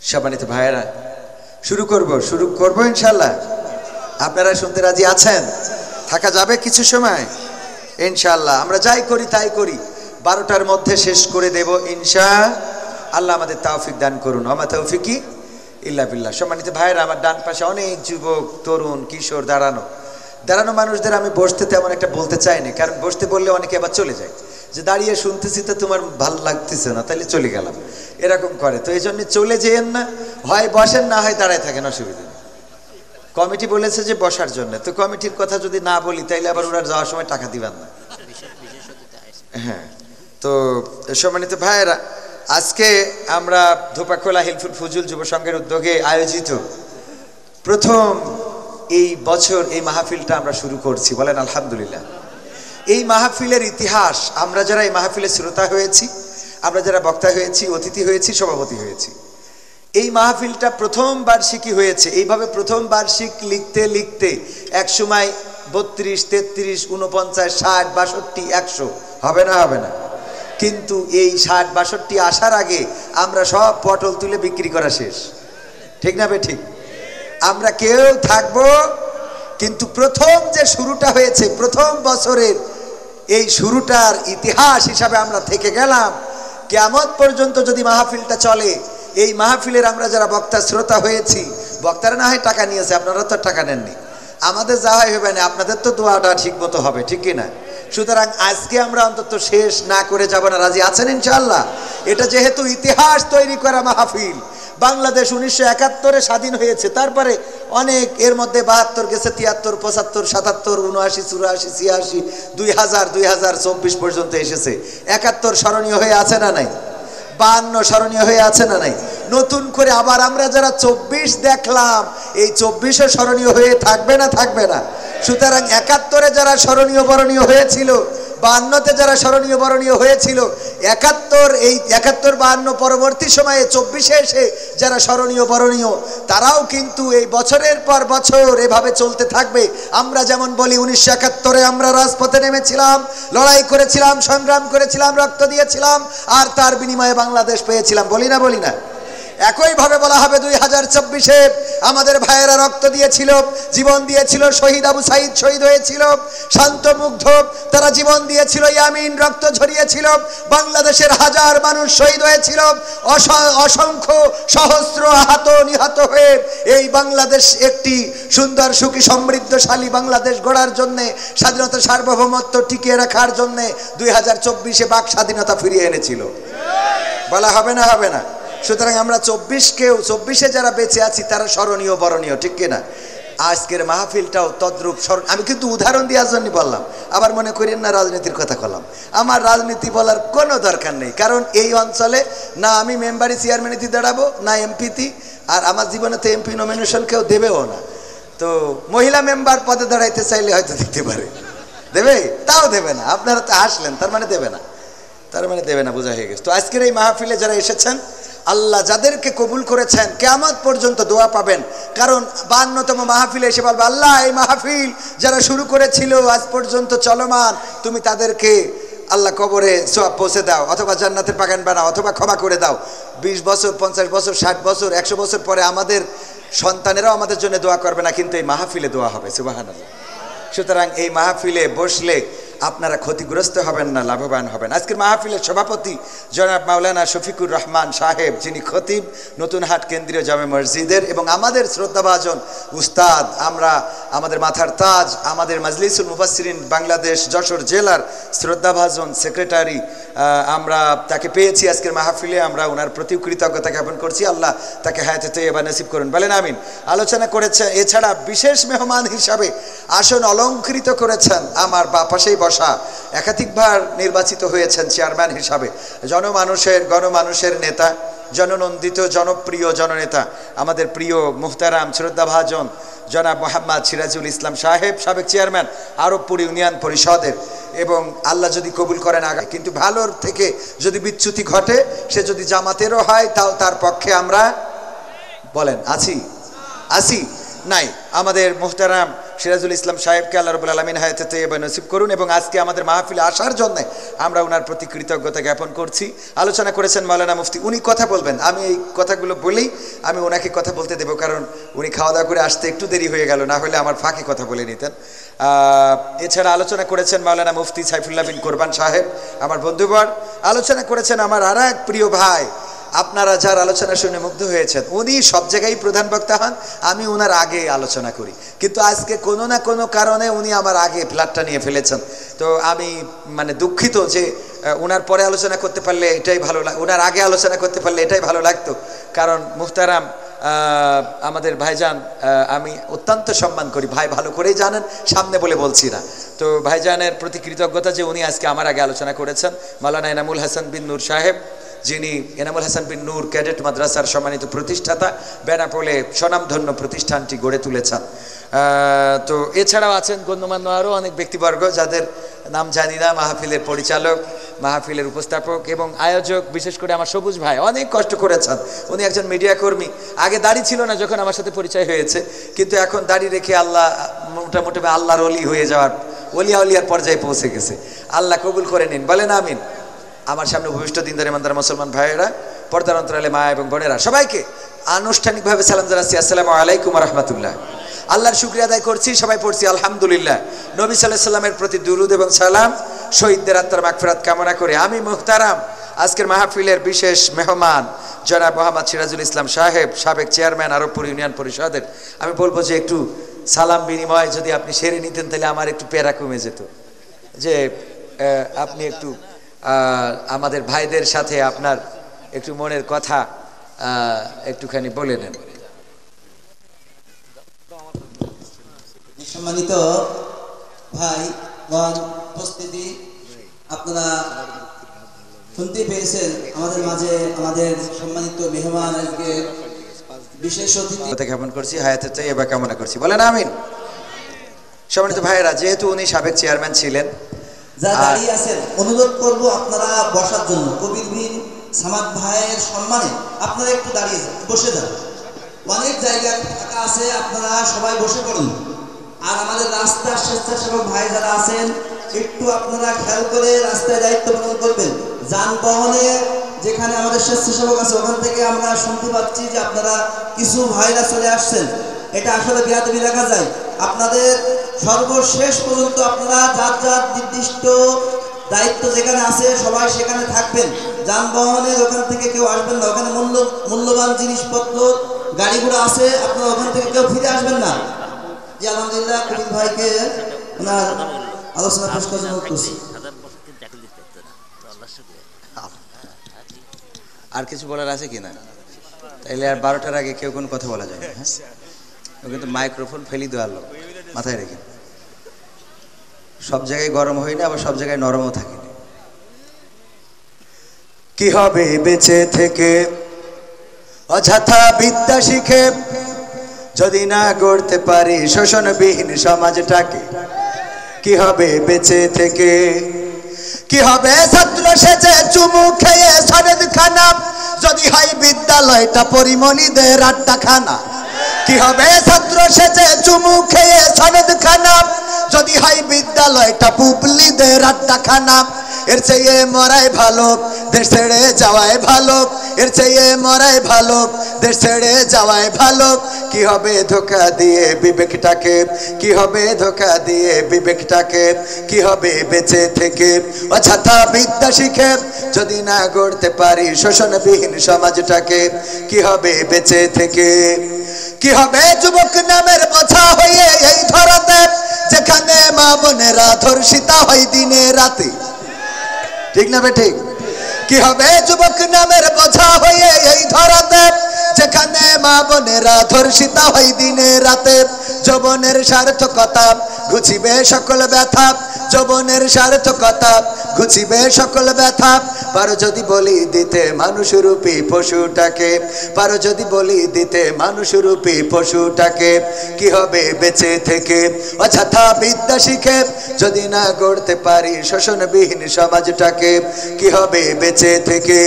সম্মানিত ভাইয়েরা, শুরু করব ইনশাআল্লাহ। আপনারা শুনতে রাজি আছেন? থাকা যাবে কিছু সময় ইনশাআল্লাহ। আমরা যাই করি তাই করি, 12টার মধ্যে শেষ করে দেব ইনশাআল্লাহ। আমাদের তৌফিক দান করুন, ওমা তৌফিকি ইল্লা বিল্লাহ। সম্মানিত ভাইয়েরা, আমার ডান পাশে অনেক যুবক, তরুণ, কিশোর দাঁড়ানো মানুষদের আমি বসতে তেমন একটা বলতে চাই না, কারণ বসতে বললে অনেকে আবার চলে যায়, যে দাঁড়িয়ে শুনতেছি তো তোমার ভালো লাগতেছে না, তাহলে চলে গেলাম, এরকম করে। তো এই জন্য চলে যেয়েন না, হয় বসেন না হয় দাঁড়ায় থাকেন, অসুবিধা নেই। কমিটি বলেছে যে বসার জন্য, তো কমিটির কথা যদি না বলি তাইলে আবার ওরা যাওয়ার সময় টাকা দিবেন না। হ্যাঁ, তো সম্মানিত ভাইয়েরা, আজকে আমরা ধোপাখোলা হিলফুল ফুজুল যুব সংঘের উদ্যোগে আয়োজিত প্রথম এই বছর এই মাহফিলটা আমরা শুরু করছি, বলেন আলহামদুলিল্লাহ। এই মাহফিলের ইতিহাস, আমরা যারা এই মাহফিলের শ্রোতা হয়েছি, আমরা যারা বক্তা হয়েছি, অতিথি হয়েছি, সভাপতি হয়েছি, এই মাহফিলটা প্রথম বার্ষিকী হয়েছে। এইভাবে প্রথম বার্ষিক লিখতে লিখতে এক সময় 32, 33, 49, 60, 62, 100 হবে না। কিন্তু এই 60, 62 আসার আগে আমরা সব পটল তুলে বিক্রি করা শেষ, ঠিক না ঠিক? আমরা কেউ থাকবো, কিন্তু প্রথম যে শুরুটা হয়েছে, প্রথম বছরের এই শুরুটার ইতিহাস হিসাবে আমরা থেকে গেলাম। কিয়ামত পর্যন্ত যদি মাহফিলটা চলে, এই মাহফিলের আমরা যারা বক্তা শ্রোতা হয়েছি, বক্তারা না হয় টাকা নিয়েছে, আপনারা তো টাকা নেননি, আমাদের যা হয় হবে না, আপনাদের তো দোয়াটা ঠিক মতো হবে, ঠিক কিনা? সুতরাং আজকে আমরা অন্তত শেষ না করে যাব না, রাজি আছেন ইনশাআল্লাহ? এটা যেহেতু ইতিহাস তৈরি করা মাহফিল, বাংলাদেশ 1971-এ স্বাধীন হয়েছে, তারপরে অনেক, এর মধ্যে 72 গেছে, 73, 75, 77, 79, 84, 86, 2000, 2024 পর্যন্ত এসেছে। 71 স্মরণীয় হয়ে আছে না নাই? 52 স্মরণীয় হয়ে আছে না নাই? নতুন করে আবার আমরা যারা 24 দেখলাম, এই 24-ও স্মরণীয় হয়ে থাকবে না? সুতরাং 71-এ যারা স্মরণীয় বরণীয় হয়েছিল, 52-তে যারা স্মরণীয় বরণীয় হয়েছিল, 71, এই 71, 52 পরবর্তী সময়ে 24-এ এসে যারা স্মরণীয় বরণীয়, তারাও কিন্তু এই বছরের পর বছর এভাবে চলতে থাকবে। আমরা যেমন বলি 1971-এ আমরা রাজপথে নেমেছিলাম, লড়াই করেছিলাম, সংগ্রাম করেছিলাম, রক্ত দিয়েছিলাম, আর তার বিনিময়ে বাংলাদেশ পেয়েছিলাম, বলি না? একইভাবে বলা হবে 2024-এ আমাদের ভাইয়েরা রক্ত দিয়েছিল, জীবন দিয়েছিল, শহীদ আবু সাইদ শহীদ হয়েছিল, শান্ত মুগ্ধ তারা জীবন দিয়েছিল, ইয়ামিন রক্ত ঝরিয়েছিল, বাংলাদেশের হাজার মানুষ শহীদ হয়েছিল, অসংখ্য সহস্র আহত নিহত হয়ে এই বাংলাদেশ একটি সুন্দর সুখী সমৃদ্ধশালী বাংলাদেশ গড়ার জন্যে, স্বাধীনতা সার্বভৌমত্ব টিকিয়ে রাখার জন্যে 2024-এ বাক স্বাধীনতা ফিরিয়ে এনেছিল, বলা হবে না? সুতরাং আমরা 24-এ যারা বেঁচে আছি তারা স্মরণীয় বরণীয়, ঠিক কিনা? আজকের মাহফিলটাও তদ্রূপ স্মরণ। আমি কিন্তু উদাহরণ দেওয়ার জন্য বললাম, আবার মনে করেন না রাজনীতির কথা বললাম। আমার রাজনীতি বলার কোনো দরকার নেই, কারণ এই অঞ্চলে না আমি মেম্বারি চেয়ারম্যানিতে দাঁড়াবো, না এমপিতে, আর আমার জীবনে তো এমপি নমিনেশন কেউ দেবেও না। তো মহিলা মেম্বার পদে দাঁড়াইতে চাইলে হয়তো দিতে পারে, দেবে? তাও দেবে না। আপনারা তো আসলেন, তার মানে দেবে না, বোঝা হয়ে গেছে। তো আজকের এই মাহফিলে যারা এসেছেন, আল্লাহ যাদেরকে কবুল করেছেন, কিয়ামত পর্যন্ত দোয়া পাবেন। কারণ 52তম মাহফিলে এসে বলবে, আল্লাহ এই মাহফিল যারা শুরু করেছিল আজ পর্যন্ত চলমান, তুমি তাদেরকে আল্লাহ কবরে সওয়াব পৌঁছে দাও, অথবা জান্নাতের বাগান বানাও, অথবা ক্ষমা করে দাও। 20 বছর, 50 বছর, 60 বছর, 100 বছর পরে আমাদের সন্তানেরাও আমাদের জন্য দোয়া করবে না, কিন্তু এই মাহফিলে দোয়া হবে, সুবহানাল্লাহ। সুতরাং এই মাহফিলে বসলে আপনারা ক্ষতিগ্রস্ত হবেন না, লাভবান হবেন। আজকের মাহফিলের সভাপতি জনাব মাওলানা শফিকুর রহমান সাহেব, যিনি খতিব নতুনহাট কেন্দ্রীয় জামে মসজিদের, এবং আমাদের শ্রদ্ধাভাজন উস্তাদ, আমাদের মাথার তাজ, আমাদের মাজলিসুল মুফাসসিরিন বাংলাদেশ যশোর জেলার শ্রদ্ধাভাজন সেক্রেটারি, আমরা তাকে পেয়েছি আজকের মাহফিলে। আমরা ওনার প্রতি কৃতজ্ঞতা জ্ঞাপন করছি। আল্লাহ তাকে হায়াতে তৈয়বা নসিব করুন, বলেন আমিন। আলোচনা করেছে, এছাড়া বিশেষ মেহমান হিসাবে আসন অলঙ্কৃত করেছেন আমার বা পাশেই বসা, একাধিকবার নির্বাচিত হয়েছেন চেয়ারম্যান হিসাবে, গণমানুষের নেতা, জননন্দিত জনপ্রিয় জননেতা, আমাদের প্রিয় মুহতারাম শ্রদ্ধাভাজন জনাব মোহাম্মদ সিরাজুল ইসলাম সাহেব, সাবেক চেয়ারম্যান আরবপুর ইউনিয়ন পরিষদের। এবং আল্লাহ যদি কবুল করেন আগে, কিন্তু ভালোর থেকে যদি বিচ্যুতি ঘটে, সে যদি জামাতেরও হয়, তাও তার পক্ষে আমরা বলেন আছি নাই। আমাদের মুহতারাম সিরাজুল ইসলাম সাহেবকে আল্লাহ রাব্বুল আলামিন হায়াতে তাইয়্যিবা নসিব করুন এবং আজকে আমাদের মাহফিলে আসার জন্য আমরা ওনার প্রতি কৃতজ্ঞতা জ্ঞাপন করছি। আলোচনা করেছেন মাওলানা মুফতি, উনি কথা বলবেন, আমি এই কথাগুলো বলেই আমি ওনাকে কথা বলতে দেব, কারণ উনি খাওয়া দাওয়া করে আসতে একটু দেরি হয়ে গেল, না হলে আমার ফাঁকে কথা বলে নিতেন। এছাড়া আলোচনা করেছেন মাওলানা মুফতি সাইফুল্লাহ বিন কোরবান সাহেব, আমার বন্ধুবর। আলোচনা করেছেন আমার আর এক প্রিয় ভাই, আপনারা যার আলোচনা শুনে মুগ্ধ হয়েছেন, উনি সব জায়গায় প্রধান বক্তা হন, আমি ওনার আগে আলোচনা করি, কিন্তু আজকে কোনো না কোনো কারণে উনি আমার আগে ফ্ল্যাটটা নিয়ে ফেলেছেন। তো আমি মানে দুঃখিত যে ওনার পরে আলোচনা করতে পারলে এটাই ভালো ওনার আগে আলোচনা করতে পারলে এটাই ভালো লাগতো, কারণ মুহতারাম আমাদের ভাইজান আমি অত্যন্ত সম্মান করি, ভাই ভালো করেই জানেন, সামনে বলে বলছি না। তো ভাইজানের প্রতি কৃতজ্ঞতা যে উনি আজকে আমার আগে আলোচনা করেছেন। মাওলানা এনামুল হাসান বিন নূর সাহেব, যিনি এনামুল হাসান বিন নূর ক্যাডেট মাদ্রাসার সম্মানিত প্রতিষ্ঠাতা, বেনাপোলে স্বনামধন্য প্রতিষ্ঠানটি গড়ে তুলেছেন। তো এছাড়াও আছেন গণ্যমান্য আরও অনেক ব্যক্তিবর্গ যাদের নাম জানি না, মাহফিলের পরিচালক, মাহফিলের উপস্থাপক এবং আয়োজক, বিশেষ করে আমার সবুজ ভাই অনেক কষ্ট করেছেন। উনি একজন মিডিয়া কর্মী, আগে দাড়ি ছিল না যখন আমার সাথে পরিচয় হয়েছে, কিন্তু এখন দাড়ি রেখে আল্লাহ মোটামুটি আল্লাহর অলি হয়ে যাওয়ার, অলিয়া অলিয়ার পর্যায়ে পৌঁছে গেছে। আল্লাহ কবুল করে নিন, বলেন আমিন। আমার সামনে ভবিষ্ঠ দিনদার ইমানদার মুসলমান ভাইয়েরা, পর্দার অন্তরালে মা এবং বোনেরা, সবাইকে আনুষ্ঠানিকভাবে সালাম জানাচ্ছি, আসসালামু আলাইকুম ওয়া রাহমাতুল্লাহ। আল্লাহর শুকরিয়া আদায় করছি, সবাই পড়ছি আলহামদুলিল্লাহ। নবী সাল্লাল্লাহু আলাইহি সাল্লামের প্রতি দুরুদ এবং সালাম, শহীদদের আত্মার মাগফিরাত কামনা করে আমি মুহতারাম আজকের মাহফিলের বিশেষ মেহমান জনাব মোহাম্মদ সিরাজুল ইসলাম সাহেব, সাবেক চেয়ারম্যান আরবপুর ইউনিয়ন পরিষদের, আমি বলবো যে একটু সালাম বিনিময় যদি আপনি সেরে নিতেন তাহলে আমার একটু প্যারা কমে যেত, যে আপনি একটু আমাদের ভাইদের সাথে আপনার একটু মনের কথা একটুখানি বলে নেন। সম্মানিত ভাই গণ উপস্থিতি, আপনারা শুনতে পেয়েছেন আমাদের মাঝে আমাদের সম্মানিত মেহমান আজকে বিশেষ অতিথি জ্ঞাপন করছি, হায়াতে তাইয়্যিবা কামনা করছি, বলেন আমিন। সম্মানিত ভাইয়েরা, যেহেতু উনি সাবেক চেয়ারম্যান ছিলেন, যা দাঁড়িয়ে আছেন অনুরোধ করব আপনারা বসার জন্য, কবির বিন সামাদ ভাইয়ের সম্মানে আপনারা একটু দাঁড়িয়ে বসে যান, অনেক জায়গা ফাঁকা আছে, আপনারা সবাই বসে পড়ুন। আর আমাদের রাস্তার স্বেচ্ছাসেবক ভাই যারা আছেন একটু আপনারা খেয়াল করে রাস্তায় দায়িত্ব পালন করবেন। যানবাহনে যেখানে আমাদের স্বেচ্ছাসেবক আছে ওখান থেকে আমরা শুনতে পাচ্ছি যে আপনারা কিছু ভাইরা চলে আসছেন, এটা আসলে বেয়াদবি দেখা যায়। আপনাদের সর্বশেষ পর্যন্ত আপনারা যার যার নির্দিষ্ট দায়িত্ব যেখানে আছে সবাই সেখানে থাকবেন। যানবাহনের ওখান থেকে কেউ আসবেন না, ওখানে মূল্যবান জিনিসপত্র গাড়িগুলো আছে, আপনারা ওখান থেকে কেউ ফিরে আসবেন না। জি আলহামদুলিল্লাহ, কবির ভাইকে ওনার আলোচনা পেশ করার জন্য করছি। আর কিছু বলার আছে কিনা? তাইলে আর 12টার আগে কেউ কোনো কথা বলা যাবে না। হ্যাঁ, কিন্তু মাইক্রোফোন ফেলি দেওয়ার লোক মাথায় রেখে, সব জায়গায় গরম হই না, আবার সব জায়গায় নরমও থাকি না। কি হবে বেঁচে থেকে অযথা বিদ্যা শিখে, যদি না গড়তে পারি শোষণবিহীন সমাজটাকে? কি হবে বেঁচে থেকে? কি হবে ছাত্র সেজে চুমু খেয়ে সরেদ খানা, যদি হয় বিদ্যালয়টা পরিমণিদের আড্ডাখানা? কি হবে ছাত্র সেজে চুমু খেয়ে সরেদ খানা, যদি হয় বিদ্যালয়টা পুবলিদের আড্ডাখানা? এর চেয়ে মরাই ভালো, দেশ ছেড়ে যাওয়াই ভালো, এর চেয়ে মরাই ভালো, দেশ ছেড়ে যাওয়াই ভালো। কি হবে ধোঁকা দিয়ে বিবেকটাকে? কি হবে ধোঁকা দিয়ে বিবেকটাকে? কি হবে বেঁচে থেকে অযথা বিদ্যা শিখে, যদি না গড়তে পারি শোষণবিহীন সমাজটাকে? কি হবে বেঁচে থেকে? কি হবে যুবক নামের বোঝা হয়ে এই ধরাতে, যেখানে মা বোনেরা ধর্ষিতা হয় দিনে রাতে? ঠিক না বেঠিক? কি হবে যুবক নামের বোঝা হয়ে এই ধরাতে, যেখানে মা বোনেরা ধর্ষিতা হয় দিনে রাতে? যৌবনের সার্থকতা ঘুচিবে সকল ব্যথা, যৌবনের সার্থকতা ঘুচিবে সকল ব্যথা। পারো যদি বলি দিতে মানুষরূপী পশুটাকে, পারো যদি বলি দিতে মানুষরূপী পশুটাকে? কি হবে বেঁচে থেকে অযথা বিদ্যা শিখে, যদি না গড়তে পারি শোষণবিহীন সমাজটাকে? কি হবে বেঁচে থেকে?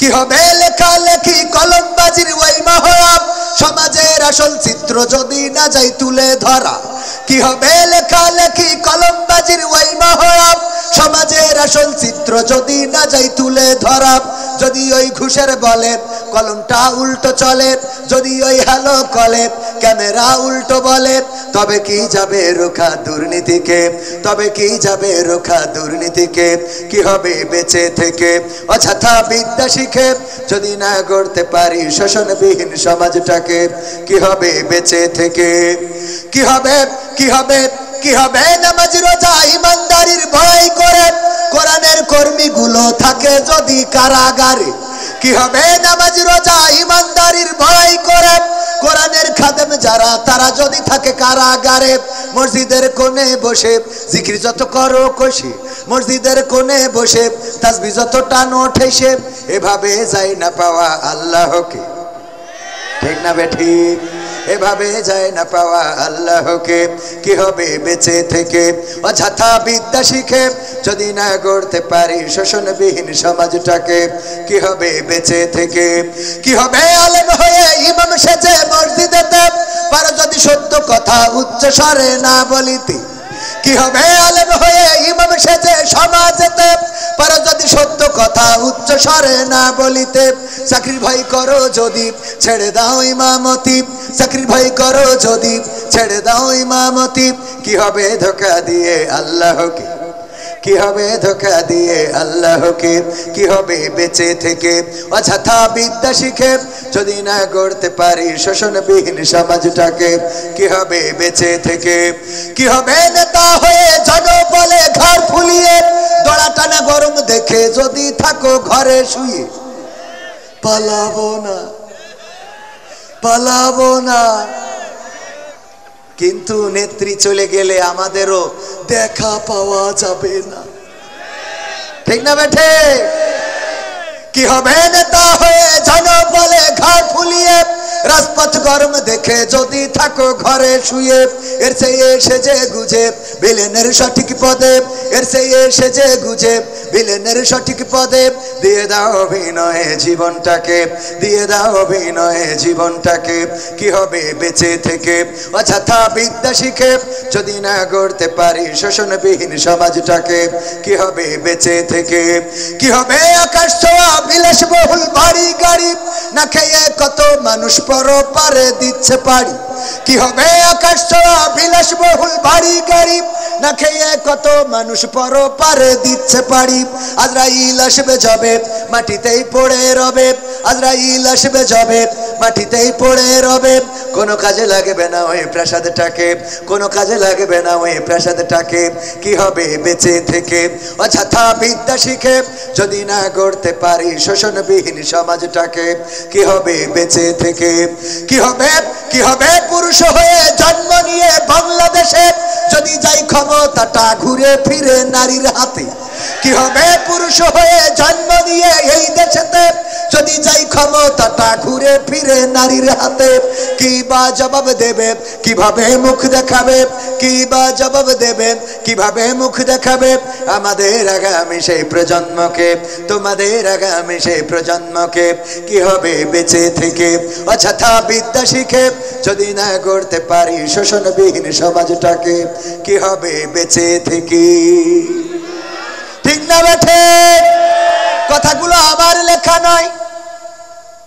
কি হবে লেখালেখি কলমবাজির ওই মহড়া, সমাজের আসল চিত্র যদি না যাই তুলে ধরা? কি হবে লেখালেখি কলমবাজির ওই মহরব সমাজের আসল চিত্র যদি না যাই তুলে ধরা যদি ওই ঘুষের বলে কলমটা উল্টো চলে যদি ওই হ্যালো কলে ক্যামেরা উল্টো বলে তবে কি যাবে রোখা দুর্নীতিকে তবে কি যাবে রোখা দুর্নীতিকে কি হবে বেঁচে থেকে অযথা বিদ্যা শিখে যদি না গড়তে পারি শোষণবিহীন সমাজটাকে কি হবে বেঁচে থেকে কি হবে কি হবে কি হবে নামাজ রোজা ইমানদারির ভয় করে কোরআনের কর্মীগুলো থাকে যদি কারাগারে কি হবে নামাজ রোজা ইমানদারির ভয় করে কোরআনের খাদেম যারা তারা যদি থাকে কারাগারে মসজিদের কোণে বসে জিকির যত করো কষে মসজিদের কোণে বসে তাসবিহ যত টানো ঠেসে এভাবে যায় না পাওয়া আল্লাহকে ঠিক না বেঠিক এভাবে যায় না পাওয়া আল্লাহকে কি হবে বেঁচে থেকে অযথা বিদ্যা শিখে যদি না গড়তে পারি শোষণবিহীন সমাজটাকে কি হবে বেঁচে থেকে কি হবে আলেম হয়ে ইমাম সেজে মসজিদেতে পারো যদি সত্য কথা উচ্চ স্বরে না বলিতে কি হবে আলেম হয়ে ইমাম সেজে সমাজেতে পারো যদি সত্য কথা উচ্চ স্বরে না বলিতে চাকরির ভয় করো যদি ছেড়ে দাও ইমামতি চাকরির ভয় করো যদি ছেড়ে দাও ইমামতি কি হবে ধোঁকা দিয়ে আল্লাহকে কি হবে ধোঁকা দিয়ে আল্লাহকে কি হবে বেঁচে থেকে অযথা বিদ্যা শিখে যদি না গড়তে পারি শোষণবিহীন সমাজটাকে কি হবে বেঁচে থেকে কি হবে নেতা হয়ে জনবলে ঘর ফুলিয়ে দড়া টানা গরম দেখে যদি থাকো ঘরে শুয়ে পালাবো না পালাবো না কিন্তু নেত্রী চলে গেলে আমাদেরও দেখা পাওয়া যাবে না ঠিক না বেঠে কি হবে নেতা হয়ে জনবলে ঘর ফুলিয়ে রাজপথ গরম দেখে যদি থাকো ঘরে শুয়ে এর চেয়ে সেজে গুজে ভিলেনের সঠিক পদে এর চেয়ে সেজে গুজে ভিলেনের সঠিক পদে দিয়ে দাও অভিনয়ে জীবনটাকে দিয়ে দাও অভিনয়ে জীবনটাকে কি হবে বেঁচে থেকে অযথা বিদ্যা শিখে যদি না গড়তে পারি শোষণবিহীন সমাজটাকে কি হবে বেঁচে থেকে কি হবে আকাশ ছোঁয়া বিলাসবহুল বাড়ি গাড়ি না খেয়ে কত মানুষ পরপারে দিচ্ছে পাড়ি কি হবে আকাশ ছোঁয়া বিলাসবহুল বাড়ি গাড়ি না খেয়ে কত মানুষ পরপারে দিচ্ছে পাড়ি আজরাইল আসবে যাবে মাটিতেই পড়ে রবে আজরাইল আসবে যাবে মাটিতেই পড়ে রবে কোনো কাজে লাগবে না ওই প্রাসাদটাকে কোনো কাজে লাগবে না ওই প্রাসাদটাকে কি হবে বেঁচে থেকে অযথা বিদ্যা শিখে যদি না গড়তে পারি শোষণবিহীন সমাজটাকে কি হবে বেঁচে থেকে কি হবে পুরুষ হয়ে জন্ম নিয়ে বাংলাদেশে যদি যাই ক্ষমতাটা ঘুরে ফিরে নারীর হাতে কি হবে পুরুষ হয়ে জন্ম নিয়ে এই দেশেতে যদি যাই ক্ষমতাটা ঘুরে ফিরে নারীর হাতে কি বা জবাব দেবে কিভাবে মুখ দেখাবে কি বা জবাব দেবে কিভাবে মুখ দেখাবে আমাদের আগামী সেই প্রজন্মকে তোমাদের আগামী সেই প্রজন্মকে কি হবে বেঁচে থেকে অযথা বিদ্যা শিখে যদি না গড়তে পারি শোষণবিহীন সমাজটাকে কি হবে বেঁচে থেকে ঠিক না বেঠে কথাগুলো আমার লেখা নয়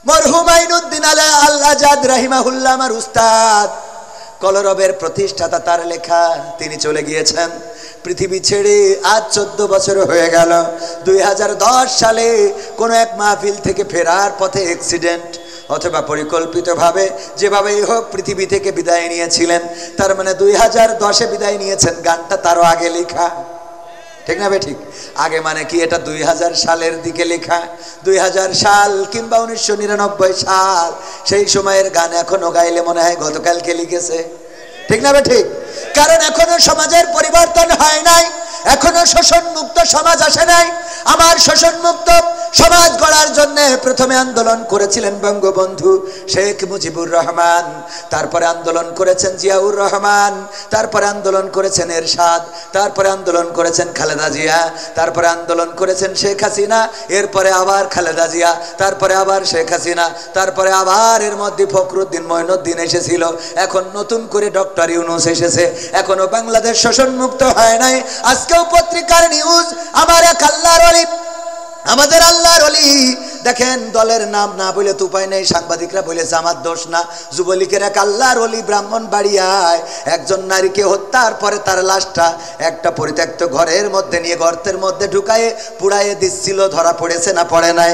মরহুম আইনুদ্দিন আল আজাদ রাহিমাহুল্লাহ আমার উস্তাদ কলরবের প্রতিষ্ঠাতা তার লেখা তিনি চলে গিয়েছেন পৃথিবী ছেড়ে আজ 14 বছর হয়ে গেল 2010 সালে কোনো এক মাহফিল থেকে ফেরার পথে অ্যাক্সিডেন্ট অথবা পরিকল্পিতভাবে যেভাবেই হোক পৃথিবী থেকে বিদায় নিয়েছিলেন তার মানে 2010-এ বিদায় নিয়েছেন গানটা তারও আগে লেখা ঠিক না ঠিক আগে মানে কি এটা 2000 সালের দিকে লেখা 2000 সাল কিংবা 1999 সাল সেই সময়ের গান এখনো গাইলে মনে হয় গতকালকে লিখেছে ঠিক না ঠিক কারণ এখনো সমাজের পরিবর্তন হয় নাই এখনো শোষণ মুক্ত সমাজ আসে নাই আমার শোষণ মুক্ত সমাজ গড়ার জন্য প্রথমে আন্দোলন করেছিলেন বঙ্গবন্ধু শেখ মুজিবুর রহমান, তারপরে আন্দোলন করেছেন জিয়াউর রহমান, তারপরে আন্দোলন করেছেন এরশাদ, তারপরে আন্দোলন করেছেন খালেদা জিয়া, তারপরে আন্দোলন করেছেন শেখ হাসিনা, এরপরে আবার খালেদা জিয়া, তারপরে আবার শেখ হাসিনা, তারপরে আবার এর মধ্যে ফখরুদ্দিন মঈনুদ্দিন এসেছিল, এখন নতুন করে ডক্টর ইউনূস এসেছে। এখনো বাংলাদেশ শোষণ মুক্ত হয় নাই। আজকেও পত্রিকার নিউজ, আমার এক আল্লাহর ওলি, আমাদের আল্লাহর ওলি, দেখেন দলের নাম না বলে তো উপায় নেই, সাংবাদিকরা বলেছে আমার দোষ না, যুবলীগের এক আল্লাহর ওলি ব্রাহ্মণবাড়িয়ায় একজন নারীকে হত্যার পরে তার লাশটা একটা পরিত্যক্ত ঘরের মধ্যে নিয়ে গর্তের মধ্যে ঢুকায়ে পুড়াইয়ে দিচ্ছিল, ধরা পড়েছে না পড়ে নাই?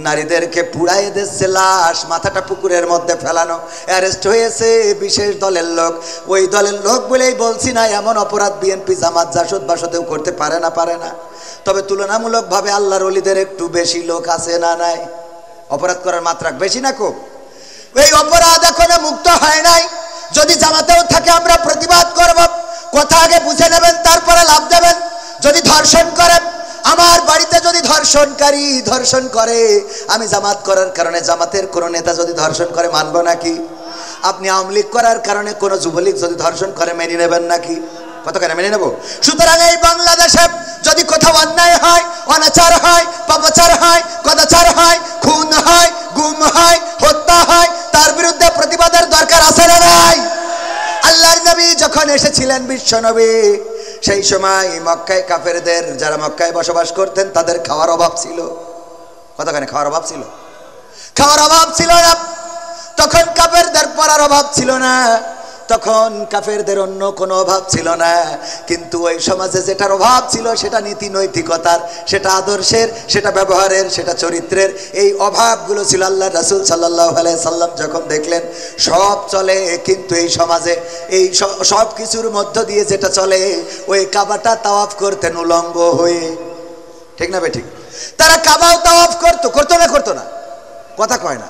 নারীদেরকে পুড়াইয়ে দিচ্ছে, লাশ মাথাটা পুকুরের মধ্যে ফেলানো, অ্যারেস্ট হয়েছে বিশেষ দলের লোক। ওই দলের লোক বলেই বলছি না, এমন অপরাধ বিএনপি জামাত জাসদ বাসদেও করতে পারে না, পারে না। তবে তুলনামূলকভাবে আল্লাহর ওলিদের একটু বেশি লোক আছে না নাই? অপরাধ করার মাত্রা বেশি না কম? এই অপরাধ এখনো মুক্ত হয় নাই। যদি জামাতেও থাকে আমরা প্রতিবাদ করব, কথা আগে বুঝে নেবেন তারপরে লাভ দেবেন। যদি ধর্ষণ করেন, আমার বাড়িতে যদি ধর্ষণকারী ধর্ষণ করে, আমি জামাত করার কারণে জামাতের কোনো নেতা যদি ধর্ষণ করে মানব নাকি? আপনি আওয়ামী লীগ করার কারণে কোনো যুবলীগ যদি ধর্ষণ করে মেনে নেবেন নাকি? কত কেন মেনে নেব? সুতরাং এই বাংলাদেশে যদি কোথাও অন্যায় হয়, অনাচার হয়, পাপাচার হয়, কদাচার হয়, খুন হয়, গুম হয়, হত্যা হয়, তার বিরুদ্ধে প্রতিবাদের দরকার আছে না নাই? আল্লাহর নবী যখন এসেছিলেন, বিশ্ব নবী, সেই সময় মক্কায় কাফেরদের, যারা মক্কায় বসবাস করতেন, তাদের খাওয়ার অভাব ছিল। কতখানি খাওয়ার অভাব ছিল? খাওয়ার অভাব ছিল না। তখন কাফেরদের পড়ার অভাব ছিল না, তখন কাফেরদের অন্য কোনো অভাব ছিল না। কিন্তু ওই সমাজে যেটার অভাব ছিল সেটা নীতি নৈতিকতার, সেটা আদর্শের, সেটা ব্যবহারের, সেটা চরিত্রের। এই অভাবগুলো ছিল। আল্লাহ রাসূল সাল্লাল্লাহু আলাইহি সাল্লাম যখন দেখলেন সব চলে, কিন্তু এই সমাজে এই সব কিছুর মধ্য দিয়ে যেটা চলে, ওই কাবাটা তাওয়াফ করতেন উলঙ্গ হয়ে, ঠিক না বেঠিক? তারা কাবাও তাওয়াফ করতো, করতো না? করতো না? কথা কয় না।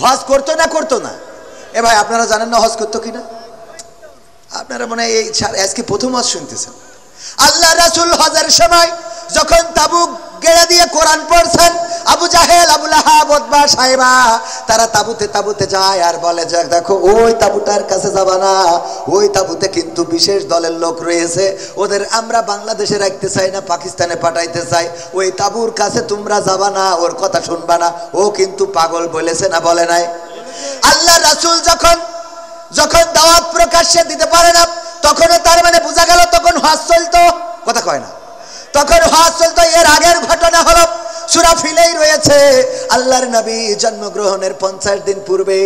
হজ করতো না? করতো না? এ ভাই, আপনারা জানেন না হজ করতো কিনা? আপনারা মনে হয় এই আজকে প্রথম হজ শুনতেছেন। আল্লাহ রাসূল হজের সময় যখন তাবুক গেড়ে দিয়ে কোরআন পড়ছেন, আবু জাহেল, আবু লাহাব, উতবা, সাইবা তারা তাবুতে যায় আর বলে যে দেখো ওই তাবুটার কাছে যাবা না, ওই তাবুতে কিন্তু বিশেষ দলের লোক রয়েছে, ওদের আমরা বাংলাদেশে রাখতে চাই না, পাকিস্তানে পাঠাইতে চাই, ওই তাবুর কাছে তোমরা যাবা না, ওর কথা শুনবা না, ও কিন্তু পাগল বলেছে না বলে নাই? আল্লাহ রাসূল যখন দাওয়াত প্রকাশ্যে দিতে পারে না, তখনও তার মানে বোঝা গেল তখন হজ চলতো। কথা কয় না? তখন হজ চলতো। এর আগের ঘটনা হলো সূরা ফিলেই রয়েছে, আল্লাহর নবী জন্মগ্রহণের 50 দিন পূর্বে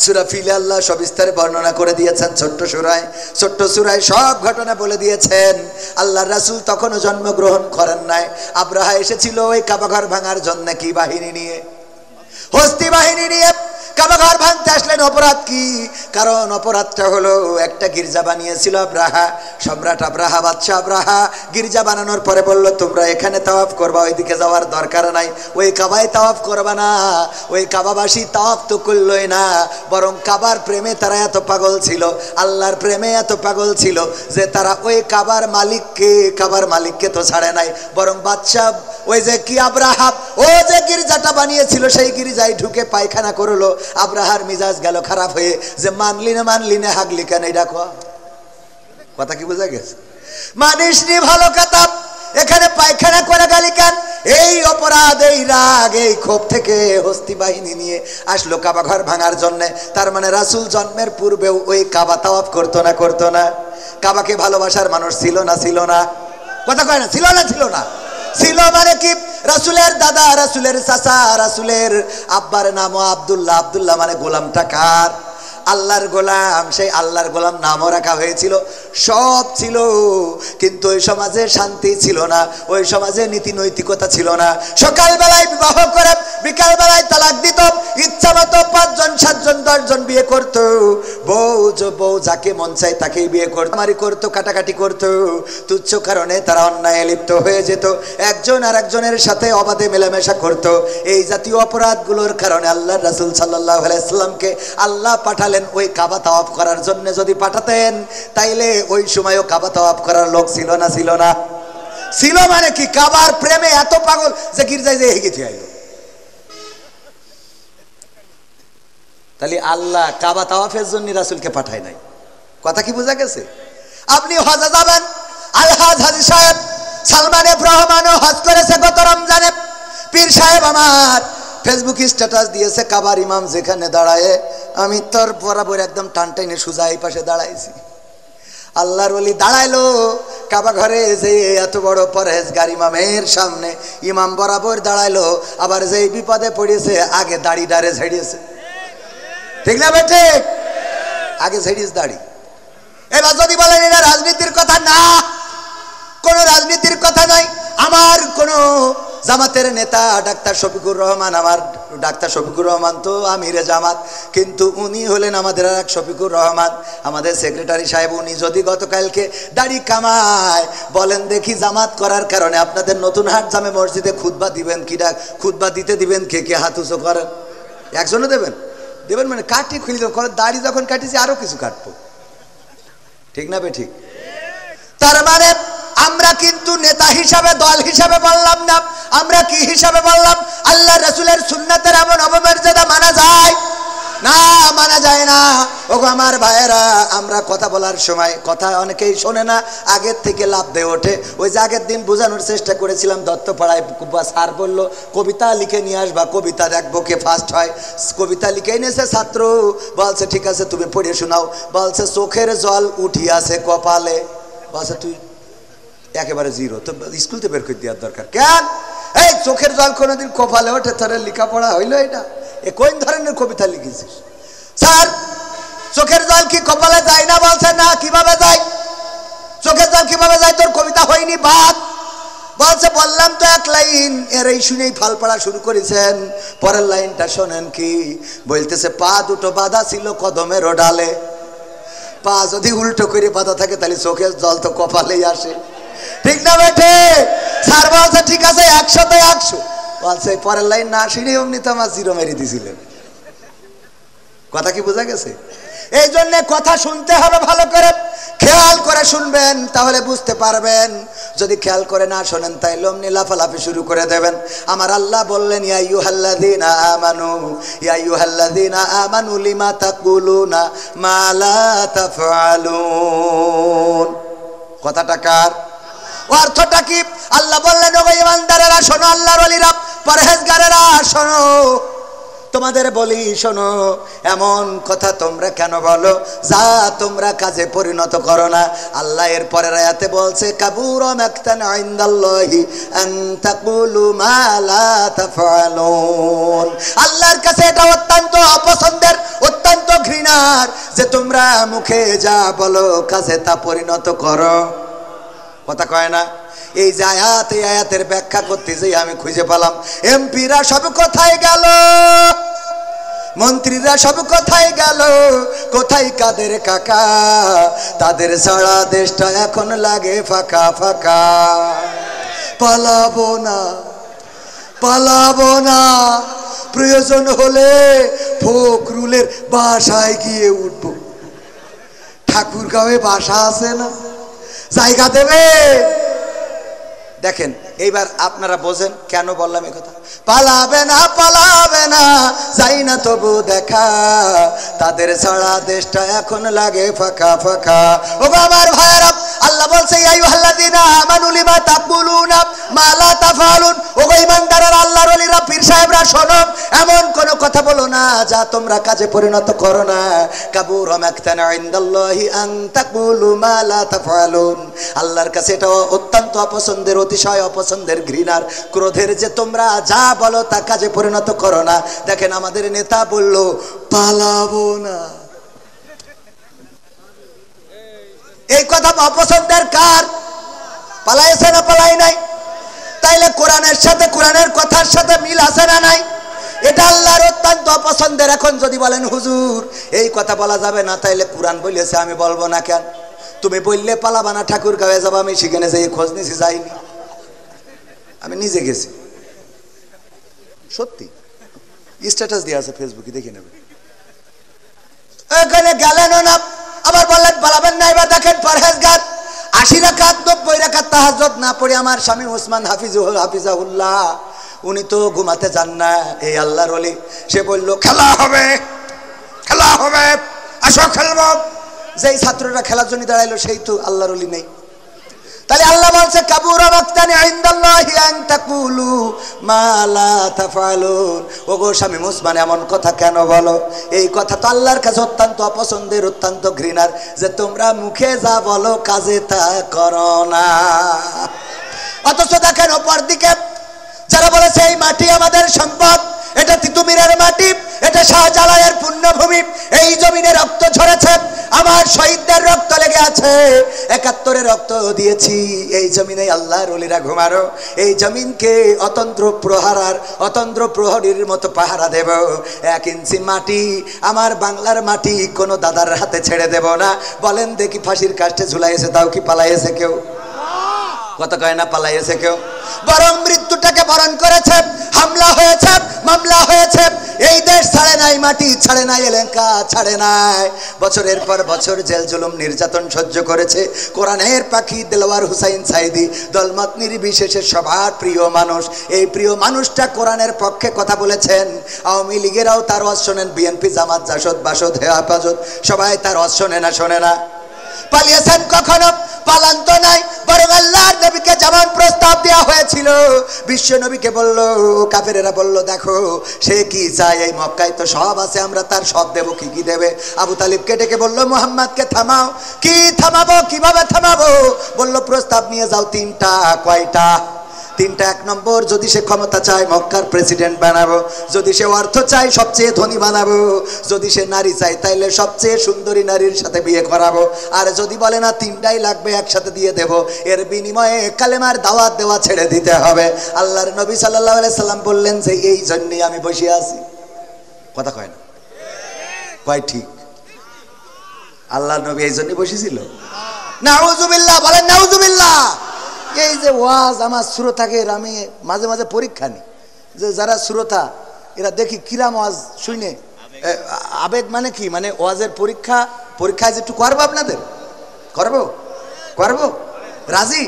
সূরা ফিলে আল্লাহ সবিস্তারে বর্ণনা করে দিয়েছেন। ছোট্ট সূরায় সব ঘটনা বলে দিয়েছেন। আল্লাহর রাসূল তখনও জন্মগ্রহণ করেন নাই। আব্রাহা এসেছিল ওই কাবাঘর ভাঙার জন্য, কি বাহিনী নিয়ে? হস্তি বাহিনী নিয়ে কাবাঘর ভাঙতে আসলেন। অপরাধ কি? কারণ অপরাধটা হলো একটা গির্জা বানিয়েছিল আব্রাহা, সম্রাট আব্রাহা, বাদশাহ আব্রাহা। গির্জা বানানোর পরে বলল তোমরা এখানে তাওয়াফ করবা, ওইদিকে যাওয়ার দরকার নাই, ওই কাবায় তাওয়াফ করবা না। ওই কাবাবাসী তাওয়াফ তো করলই না, বরং কাবার প্রেমে তারা এত পাগল ছিল, আল্লাহর প্রেমে এত পাগল ছিল যে তারা ওই কাবার মালিককে তো ছাড়ে নাই, বরং বাদশাহ ওই যে কি আব্রাহা, ও যে গির্জাটা বানিয়েছিল সেই গির্জায় ঢুকে পায়খানা করলো। আব্রাহার মিজাজ গেল খারাপ হয়ে, যে মানলি না হাগলি কেন? এটা কথা কি বোঝা গেছে? মানিস নি ভালো কথা, এখানে পায়খানা করে গেলি কেন? এই অপরাধ, এই রাগ, এই ক্ষোভ থেকে হস্তি বাহিনী নিয়ে আসলো কাবা ঘর ভাঙার জন্য। তার মানে রাসূল জন্মের পূর্বেও ওই কাবা তাওয়াফ করতো না? কাবাকে ভালোবাসার মানুষ ছিল না? কথা কয় না? ছিল না? ছিল মানে কি? রাসূলের দাদা, রাসূলের চাচা, রাসূলের আব্বার নামও আব্দুল্লাহ মানে গোলামটা কার? আল্লাহর গোলাম। সেই আল্লাহর গোলাম নামও রাখা হয়েছিল, সব ছিল, কিন্তু ওই সমাজে শান্তি ছিল না, ওই সমাজে নীতি নৈতিকতা ছিল না। সকালবেলায় বিবাহ করে বিকালবেলায় তালাক দিত, ইচ্ছা মতো 5 জন 7 জন 10 জন বিয়ে করতো। বউ যাকে মন চায় তাকেই বিয়ে করতো, মারি করতো, কাটাকাটি করতো। তুচ্ছ কারণে তারা অন্যায় লিপ্ত হয়ে যেত, একজন আর একজনের সাথে অবাধে মেলামেশা করতো। এই জাতীয় অপরাধগুলোর কারণে আল্লাহর রাসূল সাল্লাল্লাহু আলাইহি সাল্লামকে আল্লাহ পাঠালেন ওই কাবা তাওয়াফ করার জন্য। যদি পাঠাতেন তাইলে ওই সময়ও কাবা তাওয়াফ করার লোক ছিল না? ছিল মানে কি, কাবার প্রেমে এত পাগল যে গির্জায় যে হেগে থিয়ে আইলো। তাহলে আল্লাহ কাবা তাওয়াফের জন্য রাসূলকে পাঠায় নাই। কথা কি বোঝা গেছে? আপনি হজে যাবেন, আলহাজ হাজী সাহেব সালমান এফ রহমানও হজ করেছে গত রমজানে। পীর সাহেব আমার ফেসবুক স্ট্যাটাস দিয়েছে, কাবার ইমাম যেখানে দাঁড়ায় আমি তোর বরাবর একদম টান টাইনে সোজা এই পাশে দাঁড়াইছি। আল্লাহর ওলি দাঁড়াইলো কাবা ঘরে, যে এত বড় পরহেজগার ইমামের সামনে ইমাম বরাবর দাঁড়াইলো, আবার যেই বিপদে পড়েছে আগে দাড়ি ডারে ঝেড়িয়েছে। ঠিক না বেঠে? আগে ঝেড়িস দাড়ি। এবার যদি বলেন এটা রাজনীতির কথা, না, কোন রাজনীতির কথা নয়। আমার কোন জামাতের নেতা ডাক্তার শফিকুর রহমান, আমার ডাক্তার শফিকুর রহমান তো আমিরে জামাত, কিন্তু উনি হলেন আমাদের আর এক শফিকুর রহমান, আমাদের সেক্রেটারি সাহেব। উনি যদি গতকালকে দাড়ি কামায়, বলেন দেখি জামাত করার কারণে আপনাদের নতুন হাট জামে মসজিদে খুতবা দিবেন কি? খুতবা দিতে দিবেন কে কে? হাত উঁচু করেন। একজনও দেবেন? দেবেন মানে কাটি খুলি দেবেন। দাড়ি যখন কাটিছি আরো কিছু কাটবো। ঠিক না বে ঠিক? তার মানে আমরা কিন্তু নেতা হিসাবে, দল হিসাবে বললাম না, আমরা কি হিসাবে বললাম? আল্লাহ রাসূলের সুন্নাতের এমন অবমর্যাদা মানা যায় না, মানা যায় না। ওগো আমার ভাইয়েরা, আমরা কথা বলার সময় কথা অনেকেই শোনে না, আগের থেকে লাভ দিয়ে ওঠে। ওই যে আগের দিন বোঝানোর চেষ্টা করেছিলাম, দত্তপাড়ায় স্যার বললো কবিতা লিখে নিয়ে আসবা, কবিতা দেখবো কে ফার্স্ট হয়। কবিতা লিখে এনেছে ছাত্র, বলছে ঠিক আছে তুমি পড়ে শোনাও। বলছে চোখের জল উঠিয়াছে কপালে। বলছে তুই একেবারে জিরো, তো স্কুল থেকে বের করে দেওয়ার দরকার কেন? এই চোখের জল কোনোদিন কপালে ওঠে? তোর লেখাপড়া হইলো এটা? এ কোন ধরনের কবিতা লিখেছিস? স্যার চোখের জল কি কপালে যায় না? বলছে না। কিভাবে যায়? চোখের জল কিভাবে যায়? তোর কবিতা হয়নি বাদ। বলছে বললাম তো এক লাইন, এর এই শুনেই ফাল পড়া শুরু করেছেন। পরের লাইনটা শোনেন কি বলতেছে, পা দুটো বাঁধা ছিল কদমের ডালে। পা যদি উল্টো করে বাঁধা থাকে তাহলে চোখের জল তো কপালেই আসে। ঠিক না বেঠে? স্যার বলছে ঠিক আছে 100তে 100। বলছে পরের লাইন না শুনে অমনি তো আমার জিরো মেরে দিয়েছিলেন। কথা কি বোঝা গেছে? এই জন্য কথা শুনতে হবে ভালো করে, খেয়াল করে শুনবেন, তাহলে বুঝতে পারবেন। যদি খেয়াল করে না শোনেন তাইলে অমনি লাফালাফি শুরু করে দেবেন। আমার আল্লাহ বললেন, ইয়া আইয়ুহাল্লাযীনা আমানু, ইয়া আইয়ুহাল্লাযীনা আমানু লিমা তাকুলুনা মা লা তাফআলুন। কথাটা কার? অর্থটা কি? আল্লাহ বললেন, ওগো ঈমানদারেরা শোনো, আল্লাহর ওলিরা, পরহেজগারেরা শোনো, তোমাদের বলি শোনো, এমন কথা তোমরা কেন বলো যা তোমরা কাজে পরিণত করো না। আল্লাহ এর পরের আয়াতে বলছে, কাবুরা মাকতান ইনদাল্লাহি আন তাকুলু মা লা তাফআলুন। আল্লাহর কাছে এটা অত্যন্ত অপছন্দের, অত্যন্ত ঘৃণার যে তোমরা মুখে যা বলো কাজে তা পরিণত করো। কথা কয় না? এই যে আয়াত, এই আয়াতের ব্যাখ্যা করতে যে আমি খুঁজে পেলাম, এমপিরা সব কোথায় গেল, মন্ত্রীরা সব কোথায় গেল, কোথায় কাদের কাকা, তাদের ছাড়া দেশটা এখন লাগে ফাঁকা ফাঁকা। পালাবো না, পালাবো না, প্রয়োজন হলে ফখরুলের বাসায় গিয়ে উঠবো। ঠাকুরগাঁওয়ে বাসা আছে না, জায়গা দেবে? দেখেন এইবার আপনারা বোঝেন কেন বললাম এই কথা। পালাবে না, পালাবে না, যাই না তবু দেখা, তাদের ছাড়া দেশটা এখন লাগে ফাঁকা ফাঁকা। ও আমার ভাইয়েরা, আল্লাহ বলছে, ইয়া আইয়ুহাল্লাযীনা আমানু লিমা তাকুলুনা মা লা তাফআলুন। ও ঈমানদারেরা, আল্লাহর ওলিরা, পীর সাহেবরা শোনো, এমন কোন কথা বলো না যা তোমরা কাজে পরিণত করো না। কাবুরা মাকতান ইনদাল্লাহি আন তাকুলু মা লা তাফআলুন। আল্লাহর কাছে এটা অত্যন্ত অপছন্দের, অতিশয় অপছন্দের, ঘৃণার, ক্রোধের যে তোমরা যা বলো তা কাজে পরিণত করো না। দেখেন আমাদের নেতা বলল পালাবো না, এই কথা অপছন্দের কার? পালাইছে না পালাই নাই? তাইলে কোরআনের সাথে, কোরআনের কথার সাথে মিল আছে না নাই? এটা আল্লাহর অত্যন্ত অপছন্দের। এখন যদি বলেন হুজুর এই কথা বলা যাবে না, তাইলে কোরআন বলেছে আমি বলবো না কেন? তুমি বললে পালাবা না, ঠাকুরগাঁওয়ে যাবো, আমি সেখানে যাই খোঁজ নিছি, যাইনি, আমি নিজে গেছি, সত্যি স্ট্যাটাস দিয়ে আছে ফেসবুকে, দেখে নেবে। এখানে গেলেন না, আবার বললেন পালাবেন না। এবার দেখেন পরহেজগার 80 রাকাত 90 রাকাত তাহাজ্জুদ না পড়ে আমার স্বামী ওসমান হাফিজাহুল্লাহ উনি তো ঘুমাতে যান না, এই আল্লাহর ওলি, সে বলল খেলা হবে, খেলা হবে, আসো খেলবো। যেই ছাত্ররা খেলার জন্য দাঁড়াইলো সেই তো আল্লাহর ওলি নেই। তাহলে আল্লাহ বলছে কাবুরা মাকতানি ইনদাল্লাহি আন তাকুলু মা লা তাফআলুন। ওগো স্বামী ওসমান এমন কথা কেন বলো? এই কথা তো আল্লাহর কাছে অত্যন্ত অপছন্দের, অত্যন্ত ঘৃণার, যে তোমরা মুখে যা বলো কাজে তা করো না। অথচ দেখেন অপর দিকে যারা বলেছে এই মাটি আমাদের সম্পদ, এটা তিতুমিরের মাটি, এটা শাহজালালের পুণ্যভূমি, এই জমিনে রক্ত ঝরেছে, আমার শহীদদের রক্ত লেগে আছে, ৭১ রক্ত দিয়েছি, এই জমিনে আল্লাহর ওলিরা ঘুমারো, এই জমিনকে অতন্ত্র প্রহরীর মতো পাহারা দেব। ১ ইঞ্চি মাটি, আমার বাংলার মাটি কোনো দাদার হাতে ছেড়ে দেব না। বলেন দেখি ফাঁসির কাস্টে ঝুলাইছে তাও কি পালাইছে কেউ? কথা কয় না পালাইছে কেউ? বরং মৃত্যুটাকে বরণ করেছে, হামলা হয়েছে, মামলা হয়েছে, এই দেশ ছাড়ে নাই, মাটি ছাড়ে নাই, এলাকা ছাড়ে নাই, বছরের পর বছর জেল জুলুম নির্যাতন সহ্য করেছে। কোরআনের পাখি দেলোয়ার হুসাইন সাইদি দলমত নির্বিশেষে সবার প্রিয় মানুষ, এই প্রিয় মানুষটা কোরআনের পক্ষে কথা বলেছেন। আওয়ামী লীগেরাও তার ওয়াজ শোনেন, বিএনপি জামাত জাসদ বাসদ হেফাজত সবাই তার ওয়াজ শোনে না, শোনে না? পালিয়েছেন কখনো? পালান তো নাই, বরং আল্লাহর নবীকে যেমন প্রস্তাব দেওয়া হয়েছিল, বিশ্ব নবীকে বলল, কাফেরেরা বলল দেখো সে কি চায়, এই মক্কায় তো সব আছে, আমরা তার সব দেব, কি কি দেবে? আবু তালিবকে ডেকে বলল মুহাম্মদকে থামাও। কি থামাবো, কিভাবে থামাবো? বলল প্রস্তাব নিয়ে যাও ৩টা। কয়টা? ৩টা। ১ নম্বর, যদি সে ক্ষমতা চায় মক্কার প্রেসিডেন্ট বানাবো, যদি সে অর্থ চায় সবচেয়ে ধনী বানাবো, যদি সে নারী চায় তাইলে সবচেয়ে সুন্দরী নারীর সাথে বিয়ে করাবো, আর যদি বলে না ৩টাই লাগবে একসাথে দিয়ে দেব, এর বিনিময়ে কালেমার দাওয়াত দেওয়া ছেড়ে দিতে হবে। আল্লাহর নবী সাল্লাল্লাহু আলাইহি সাল্লাম বললেন যে এই জন্যই আমি বসে আছি। কথা কয় না? কয় ঠিক? আল্লাহর নবী এই জন্যই বসেছিল? নাউজুবিল্লাহ, বলেন নাউজুবিল্লাহ। এই যে ওয়াজ আমার শ্রোতাকে, আমি মাঝে মাঝে পরীক্ষা নিই যে যারা শ্রোতা এরা দেখি কিরাম ওয়াজ শুনে, আবেগ মানে কি, মানে ওয়াজের পরীক্ষায় যে একটু করবো, আপনাদের করবো রাজি?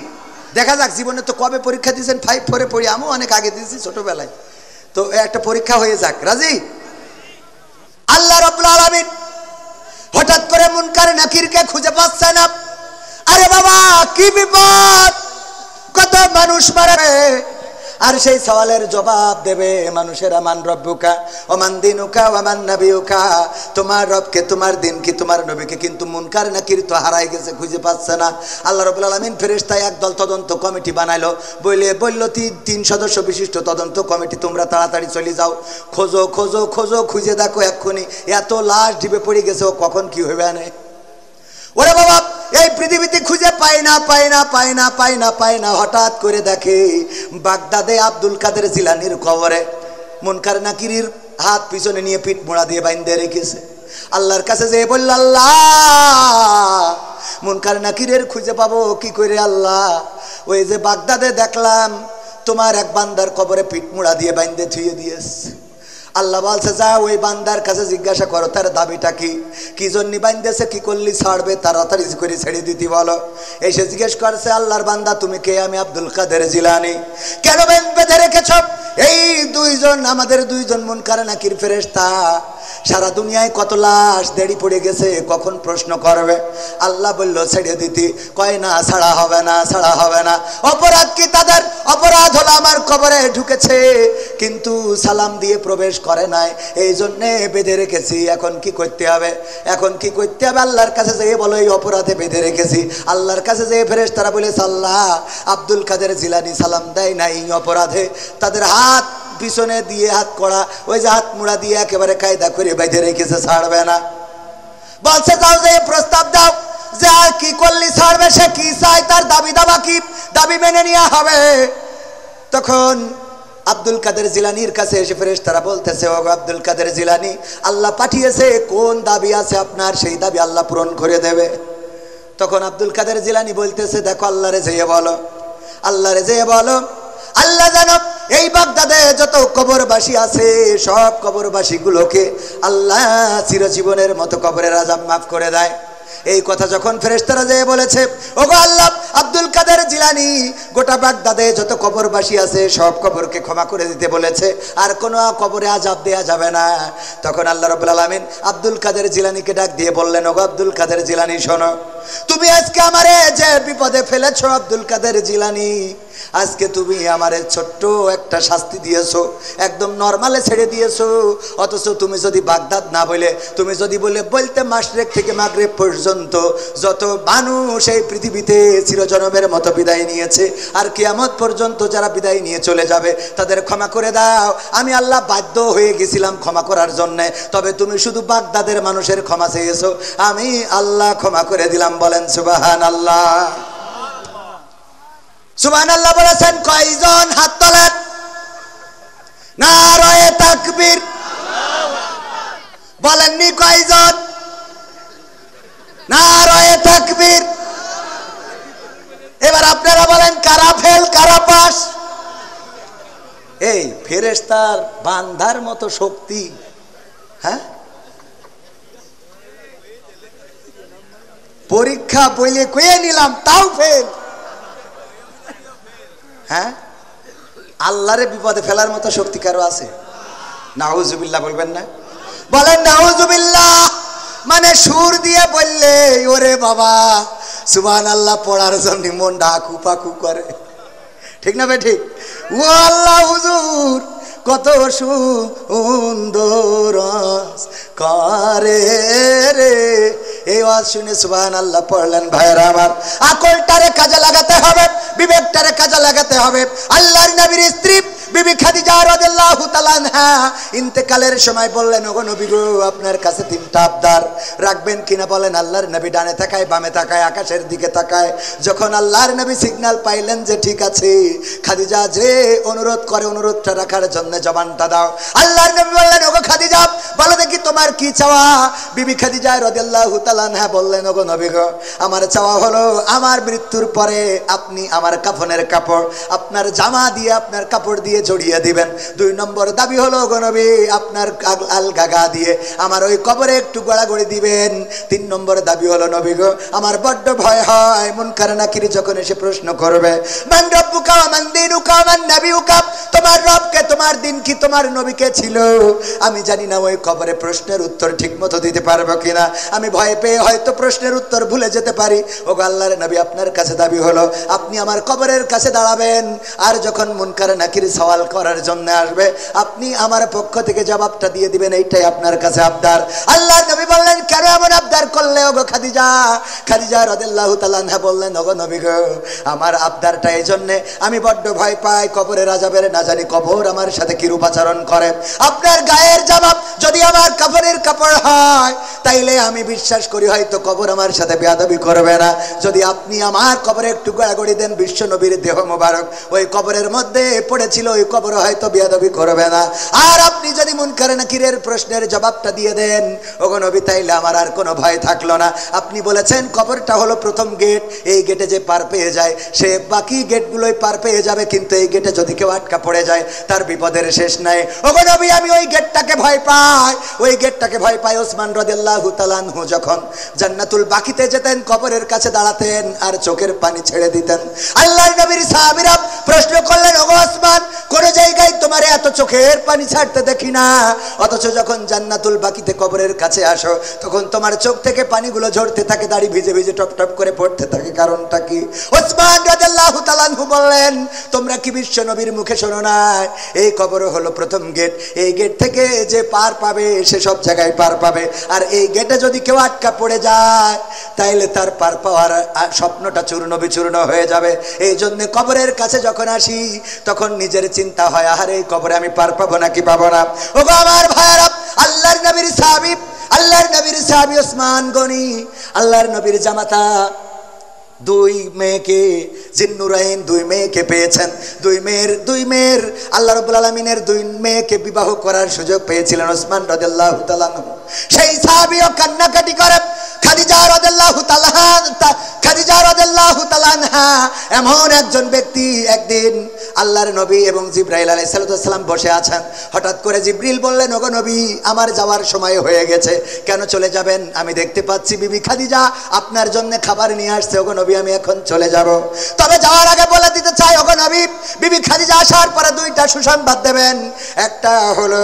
দেখা যাক, জীবনে তো কবে পরীক্ষা দিয়েছেন? 5, 4-এ পড়ি, আমিও অনেক আগে দিয়েছি ছোটবেলায়, তো একটা পরীক্ষা হয়ে যাক, রাজি? আল্লাহ রাব্বুল আলামিন হঠাৎ করে মুনকার নাকিরকে খুঁজে পাচ্ছে না। আরে বাবা কি বিপদ, কত মানুষ মারে, আর সেই সওয়ালের জবাব দেবে মানুষেরা, মান রব্বুকা ওমান দিনুকা ওমান নবিয়ুকা, তোমার রবকে, তোমার দিন কি, তোমার নবীকে, কিন্তু মুনকার নাকির তো হারাই গেছে, খুঁজে পাচ্ছে না। আল্লাহ রাব্বুল আলামিন ফেরেশতায় একদল তদন্ত কমিটি বানাইলো, বলল 3 সদস্য বিশিষ্ট তদন্ত কমিটি, তোমরা তাড়াতাড়ি চলে যাও, খোঁজো খোঁজো খোঁজো, খুঁজে দেখো এক্ষুনি এত লাশ ঢিবে পড়ে গেছে, ও কখন কি হইবে আনে। ওরে বাবা এই পৃথিবীতে খুঁজে পায় না, হঠাৎ করে দেখে বাগদাদে আব্দুল কাদের জিলানির কবরে মুনকার নাকিরের হাত পিছনে নিয়ে পিঠ মোড়া দিয়ে বাইন্ধে রেখেছে। আল্লাহর কাছে যেয়ে বলল, আল্লাহ মুনকার নাকিরের খুঁজে পাবো কি করে? আল্লাহ ওই যে বাগদাদে দেখলাম তোমার এক বান্দার কবরে পিঠ মোড়া দিয়ে বাইন্ধে থুয়ে দিয়েছে। আল্লাহ বলছে যা ওই বান্দার কাছে জিজ্ঞাসা করো তার দাবিটা কি জন্য বান্ধেছে, কি করলি ছাড়বে, তাড়াতাড়ি করে ছেড়ে দিতে বলো। এসে জিজ্ঞেস করছে, আল্লাহর বান্দা তুমি কে? আমি আব্দুল কাদের জিলানী। কেন বেঁধে রেখেছ? এই 2 জন, আমাদের 2 জন মুনকার নাকির ফেরেশতা, সারা দুনিয়ায় কত লাশ দেড়ি পড়ে গেছে, কখন প্রশ্ন করবে? আল্লাহ বলল ছেড়ে দিতে, কয় না ছাড়া হবে না। অপরাধ কি তাদের? অপরাধ হলো আমার কবরে ঢুকেছে কিন্তু সালাম দিয়ে প্রবেশ করে নাই, এই জন্যে বেঁধে রেখেছি। এখন কি করতে হবে? আল্লাহর কাছে যেয়ে বলো এই অপরাধে বেঁধে রেখেছি। আল্লাহর কাছে যেয়ে ফেরেশতারা বলেছে, আল্লাহ আব্দুল কাদের জিলানী সালাম দেয় না, এই অপরাধে তাদের হাত পিছনে দিয়ে হাত করা, ওই যে হাত মুড়া দিয়ে একেবারে কায়দা করে বেঁধে রেখেছে, ছাড়বে না। বলছে যাও যে প্রস্তাব দাও যে আর কি করলি ছাড়বে, সে কি চায়, তার দাবি কি, দাবি মেনে নেওয়া হবে। তখন আব্দুল কাদের জিলানির কাছে এসে ফেরেশতারা বলতেছে, ও আব্দুল কাদের জিলানী, আল্লাহ পাঠিয়েছে, কোন দাবি আছে আপনার, সেই দাবি আল্লাহ পূরণ করে দেবে। তখন আব্দুল কাদের জিলানী বলতেছে, দেখো আল্লাহরে যেয়ে বলো, আল্লাহ জানো এই বাগদাদে যত কবরবাসী আছে সব কবরবাসীগুলোকে আল্লাহ চিরজীবনের মতো কবরের আযাব মাফ করে দেয়। এই কথা যখন ফেরেশতারা যেয়ে বলেছে, ওগো আল্লাহ, আব্দুল কাদের জিলানী গোটা বাগদাদে যত কবরবাসী আছে সব কবরকে ক্ষমা করে দিতে বলেছে, আর কোনো কবরে আযাব দেয়া যাবে না। তখন আল্লাহ রাব্বুল আলামিন আব্দুল কাদের জিলানীকে ডাক দিয়ে বললেন, ওগো আব্দুল কাদের জিলানী শোনো, তুমি আজকে আমারে যে বিপদে ফেলেছো আব্দুল কাদের জিলানী, আজকে তুমি আমারে ছোট্ট একটা শাস্তি দিয়েছো, একদম নরমালে ছেড়ে দিয়েছো। অথচ তুমি যদি বাগদাদ না বলে, তুমি যদি বলতে মাশরিক থেকে মাগরিব পর্যন্ত যত মানুষ এই পৃথিবীতে চিরজনমের মতো বিদায় নিয়েছে আর কিয়ামত পর্যন্ত যারা বিদায় নিয়ে চলে যাবে তাদের ক্ষমা করে দাও, আমি আল্লাহ বাধ্য হয়ে গেছিলাম ক্ষমা করার জন্যে, তবে তুমি শুধু বাগদাদের মানুষের ক্ষমা চেয়েছো, আমি আল্লাহ ক্ষমা করে দিলাম। বলেন সুবহানাল্লাহ। সুবহানাল্লাহ বলেছেন কয়জন? হাত তোলেন। নারায়ে তাকবীর। বলেননি কয়জন? নারায়ে তাকবীর। এবার আপনারা বলেন কারা ফেল কারা পাস? এই ফেরেশতার বান্দার মতো শক্তি, হ্যাঁ? পরীক্ষা বইলে কয়ে নিলাম তাও ফেল, হ্যাঁ? আল্লাহরে বিপদে ফেলার মতো শক্তি কারো আছে? নাউজুবিল্লাহ বলবেন না? বলেন নাউজুবিল্লাহ। মানে সুর দিয়ে বললে ওরে বাবা সুবহানাল্লাহ পড়ার জন্য মন ডাকু পাকু করে, ঠিক না ভাই? ঠিক। ও আল্লাহ হুজুর কত সুন্দর করে রে, এই ওয়াজ শুনে সুবহানাল্লাহ পড়লেন। ভাইরা আমার, আকলটারে কাজে লাগাতে হবে, বিবেকটারে কাজে লাগাতে হবে। আল্লাহর নবীর স্ত্রী বিবি খাদিজা রাদিয়াল্লাহু তাআলা আনহা ইন্তেকালের সময় বললেন, ওগো নবী গো, আপনার কাছে তিনটা আবদার রাখবেন কিনা? বলেন। আল্লাহর নবী ডানে তাকায়, বামে তাকায়, আকাশের দিকে তাকায়। যখন আল্লাহর নবী সিগন্যাল পাইলেন যে ঠিক আছে, খাদিজা যে অনুরোধ করে অনুরোধটা রাখার জন্য জবানটা দাও। আল্লাহর নবী বললেন, ওগো খাদিজা, বলো দেখি তোমার কি চাওয়া? বিবি খাদিজা রাদিয়াল্লাহু তাআলা আনহা বললেন, ওগো নবী গো, আমার চাওয়া হলো আমার মৃত্যুর পরে আপনি আমার কাফনের কাপড় আপনার জামা দিয়ে, আপনার কাপড় দিয়ে জড়িয়ে দিবেন। 2 নম্বর দাবি হলো গো নবী, আপনার আলগা দিয়ে আমার ওই কবরে একটু গড়াগড়ি দিবেন। 3 নম্বর দাবি হলো নবী গো, আমার বড্ড ভয় হয় মুনকার নাকির যখন এসে প্রশ্ন করবে, মান রব্বুকা ওয়া মান দীনুকা ওয়া মান নাবিয়ুকা, তোমার রব কে, তোমার দিন কি, তোমার নবী কে ছিল? আমি জানি না ওই কবরে প্রশ্নের উত্তর ঠিক মতো দিতে পারবো কিনা, আমি ভয় পেয়ে হয়তো প্রশ্নের উত্তর ভুলে যেতে পারি। ওগো আল্লাহর নবী, আপনার কাছে দাবি হলো আপনি আমার কবরের কাছে দাঁড়াবেন, আর যখন মুনকার নাকির সওয়াল করার জন্য আসবে আপনি আমার পক্ষ থেকে জবাবটা দিয়ে দিবেন, এইটাই আপনার কাছে আবদার। আল্লাহর নবী বললেন, কেন এমন আবদার করলে ওগো খাদিজা? খাদিজা রাদিয়াল্লাহু তাআলা আনহা বললেন, ওগো নবী গো, আমার আবদারটা এই জন্য, আমি বড্ড ভয় পাই কবরের আযাবের, না জানি কবর আমার সাথে কিরূপ আচরণ করে। আপনার গায়ের জবাব যদি আমার কাফনের কাপড় হয় তাইলে আমি বিশ্বাস করি হয়তো কবর আমার সাথে বেয়াদবি করবে না। যদি আপনি আমার কবরে একটু গড়াগড়ি দেন, বিশ্ব নবীর দেহ মোবারক ওই কবরের মধ্যে পড়েছিল, ওই কবর হয়তো বেয়াদবি করবে না। আর আপনি যদি মুনকার নাকিরের প্রশ্নের জবাবটা দিয়ে দেন ওগো নবী, তাইলে আমার আর কোনো ভয় থাকলো না। আপনি বলেছেন কবরটা হলো প্রথম গেট, এই গেটে যে পার পেয়ে যায় সে বাকি গেটগুলোই পার পেয়ে যাবে, কিন্তু এই গেটে যদি কেউ আটকা পড়ে যায় তার বিপদের শেষ নাই। ওগো নবী, আমি ওই গেটটাকে ভয় পাই, ওই গেটটাকে ভয় পাই। ওসমান রাদিয়াল্লাহু তাআলা আনহু যখন জান্নাতুল বাকিতে যেতেন, কবরের কাছে দাঁড়াতেন আর চোখের পানি ছেড়ে দিতেন। আল্লাহর নবীর সাহাবীরা প্রশ্ন করলেন, ওগো ওসমান, কোন জায়গায় তোমার এত চোখের পানি ছাড়তে দেখি না, অথচ যখন জান্নাতুল বাকিতে কবরের কাছে আসো তখন তোমার চোখ থেকে পানিগুলো ঝরতে থাকে, দাড়ি ভিজে ভিজে টপ টপ করে পড়তে থাকে, কারণটা কি? ওসমান রাদিয়াল্লাহু তাআলা আনহু বললেন, তোমরা কি বিশ্ব নবীর মুখে শোনো না, এই কবর হলো প্রথম গেট, এই গেট থেকে যে পার পাবে সে সব জায়গায় পার পাবে, আর এই গেটে যদি কেউ আটকা পড়ে যায় তাইলে তার পার পাওয়ার স্বপ্নটা চূর্ণ বিচূর্ণ হয়ে যাবে। এই জন্য কবরের কাছে যখন আসি তখন নিজের চিন্তা হয়, আরে এই কবরে আমি পার পাবো নাকি পাবো না। ওগো আমার ভাইরা, আল্লাহর নবীর সাহাবী, আল্লাহর নবীর সাহাবী ওসমান গনি, আল্লাহর নবীর জামাতা, 2 মেয়েকে জিন্নুরাইন, 2 মেয়েকে পেয়েছেন। 2 মেয়ের আল্লাহ রাব্বুল আলামিনের 2 মেয়েকে বিবাহ করার সুযোগ পেয়েছিলেন ওসমান রাদিয়াল্লাহু তাআলা আনহু। সেই সাহাবীও কান্নাকাটি করে খাদিজা রাদিয়াল্লাহু তাআলা আনহা এমন একজন ব্যক্তি, একদিন আল্লাহর নবী এবং জিবরাইল আলাইহিস সালাম বসে আছেন। হঠাৎ করে জিবরিল বললেন, ওগো নবী, আমার যাওয়ার সময় হয়ে গেছে, কেন চলে যাবেন? আমি দেখতে পাচ্ছি বিবি খাদিজা আপনার জন্য খাবার নিয়ে আসছে, ওগো নবী আমি এখন চলে যাব। তবে যাওয়ার আগে বলে দিতে চাই, ওগো নবী, বিবি খাদিজা আসার পরে দুইটা সুসংবাদ দেবেন। একটা হলো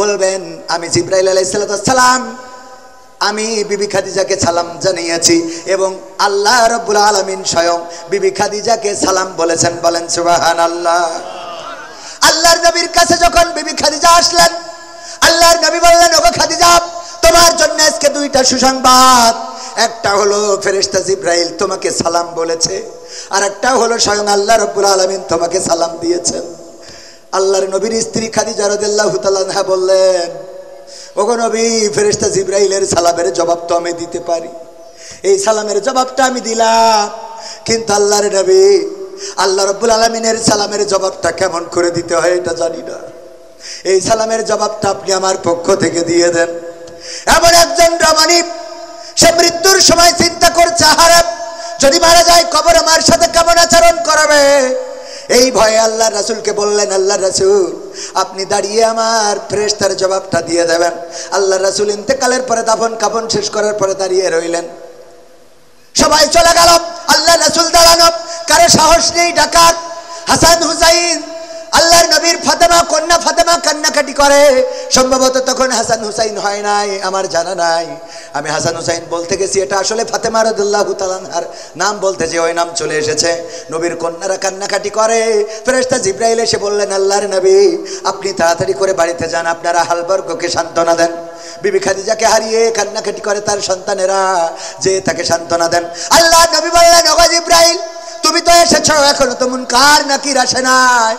বলবেন, আমি জিবরাইল আলাইহিস সালাম আমি বিবি খাদিজাকে সালাম জানিয়েছি এবং আল্লাহ রাব্বুল আলামিন স্বয়ং বিবি খাদিজাকে সালাম বলেছেন। বলেন সুবহানাল্লাহ। আল্লাহর নবীর কাছে যখন বিবি খাদিজা আসলেন, আল্লাহর নবী বললেন, ওগো খাদিজা, তোমার জন্য আজকে দুইটা সুসংবাদ। একটা হলো ফেরেশতা জিবরাইল তোমাকে সালাম বলেছে, আর একটা হলো স্বয়ং আল্লাহ রাব্বুল আলামিন তোমাকে সালাম দিয়েছেন। আল্লাহর নবীর স্ত্রী খাদিজা রাদিয়াল্লাহু তাআলা আনহা বললেন, ওগো নবী, ফেরেশতা জিবরাইলের সালামের জবাব তো আমি দিতে পারি, এই সালামের জবাবটা আমি দিলাম, কিন্তু আল্লাহর নবী, আল্লাহ রাব্বুল আলামিনের সালামের জবাবটা কেমন করে দিতে হয় এটা জানি না, এই সালামের জবাবটা আপনি আমার পক্ষ থেকে দিয়ে দেন। এমন একজন রমণী, সে মৃত্যুর সময় চিন্তা করছে, আহারে যদি মারা যায় কবর আমার সাথে কেমন আচরণ করবে। এই ভয়ে আল্লাহ রাসূলকে বললেন, আল্লাহ রাসূল আপনি দাঁড়িয়ে আমার ফেরেশতার জবাবটা দিয়ে দেবেন। আল্লাহ রাসূল ইন্তেকালের পরে দাফন কাফন শেষ করার পরে দাঁড়িয়ে রইলেন। সবাই চলে গেল, আল্লাহ রাসূল দাঁড়ানো, কারো সাহস নেই ডাকাত। হাসান হুসাইন, আল্লাহর নবীর ফাতেমা, কন্যা ফাতেমা কান্নাকাটি করে। সম্ভবত তখন হাসান হুসাইন হয় নাই, আমার জানা নাই। আমি হাসান হুসাইন বলতে গেছি, এটা আসলে ফাতেমা রাদিয়াল্লাহু তাআলা আনহার নাম বলতে যে ওই নাম চলে এসেছে। নবীর কন্যারা কান্নাকাটি করে। ফেরেশতা জিবরাইল এসে বললেন, আল্লাহর নবী আপনি তাড়াতাড়ি করে বাড়িতে যান, আপনারা আহলবর্গকে সান্ত্বনা দেন। বিবি খাদিজাকে হারিয়ে কান্নাকাটি করে তার সন্তানেরা, যে তাকে সান্ত্বনা দেন। আল্লাহর নবী বললেন, ওগো জিবরাইল তুমি তো এসেছো, এখনো তো মুনকার নাকির আসে নাই।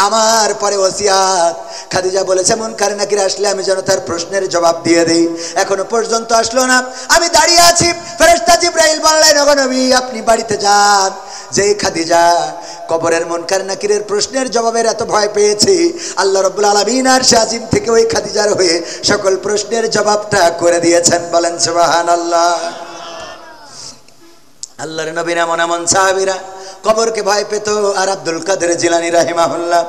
আমার পরে ওসিয়াত, খাদিজা বলেছে মুনকার নাকির আসলে আমি যেন তার প্রশ্নের জবাব দিয়ে দেই, এখনো পর্যন্ত আসলো না, আমি দাঁড়িয়ে আছি। ফেরেশতা জিবরাইল বললেন, ওগো নবী আপনি বাড়িতে যান। যেই খাদিজা কবরের মুনকার নাকিরের প্রশ্নের জবাবের এত ভয় পেয়েছে, আল্লাহ রাব্বুল আলামিন আরশে আজিম থেকে ওই খাদিজার হয়ে সকল প্রশ্নের জবাবটা করে দিয়েছেন। বলেন সুবহানাল্লাহ। আল্লাহর নবীর এমন এমন সাহাবীরা কবরকে ভয় পেত। আর আব্দুল কাদের জিলানী রাহিমাহুল্লাহ,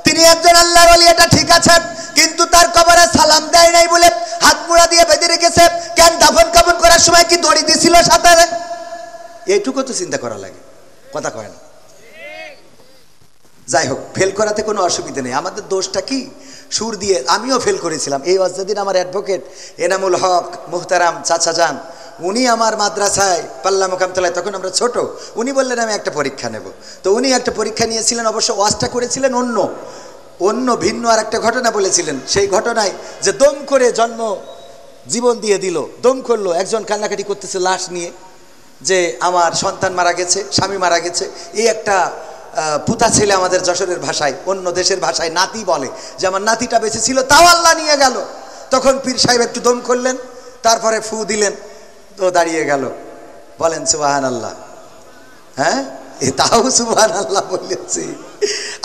তিনি একজন আল্লাহর ওলি, এটা ঠিক আছে, কিন্তু তার কবরে সালাম দেয় নাই বলে হাত মুড়া দিয়ে বেঁধে রেখেছে। কেন দাফন কাফন করার সময় কি দড়ি দিছিল সাথে? এইটুকু তো চিন্তা করা লাগে, কথা কয় না। যাই হোক, ফেল করাতে কোনো অসুবিধা নেই। আমাদের দোষটা কি, সুর দিয়ে আমিও ফেল করেছিলাম। এই ওয়াজদিন আমার অ্যাডভোকেট এনামুল হক মুহতারাম চাচা যান, উনি আমার মাদ্রাসায় পাল্লা মোকামতলায়, তখন আমরা ছোট, উনি বললেন আমি একটা পরীক্ষা নেব। তো উনি একটা পরীক্ষা নিয়েছিলেন, অবশ্য ওয়াজটা করেছিলেন অন্য ভিন্ন আর একটা ঘটনা বলেছিলেন। সেই ঘটনায় যে দম করে জন্ম জীবন দিয়ে দিল, দম করলো, একজন কান্নাকাটি করতেছে লাশ নিয়ে, যে আমার সন্তান মারা গেছে, স্বামী মারা গেছে। এই একটা পুতা ছেলে, আমাদের যশোরের ভাষায়, অন্য দেশের ভাষায় নাতি বলে, যে আমার নাতিটা বেঁচে ছিল, তাও আল্লাহ নিয়ে গেল। তখন পীর সাহেব একটু দম করলেন, তারপরে ফু দিলেন, তো দাঁড়িয়ে গেল। বলেন সুবহানাল্লাহ। হ্যাঁ, তাও সুবহানাল্লাহ বলেছি।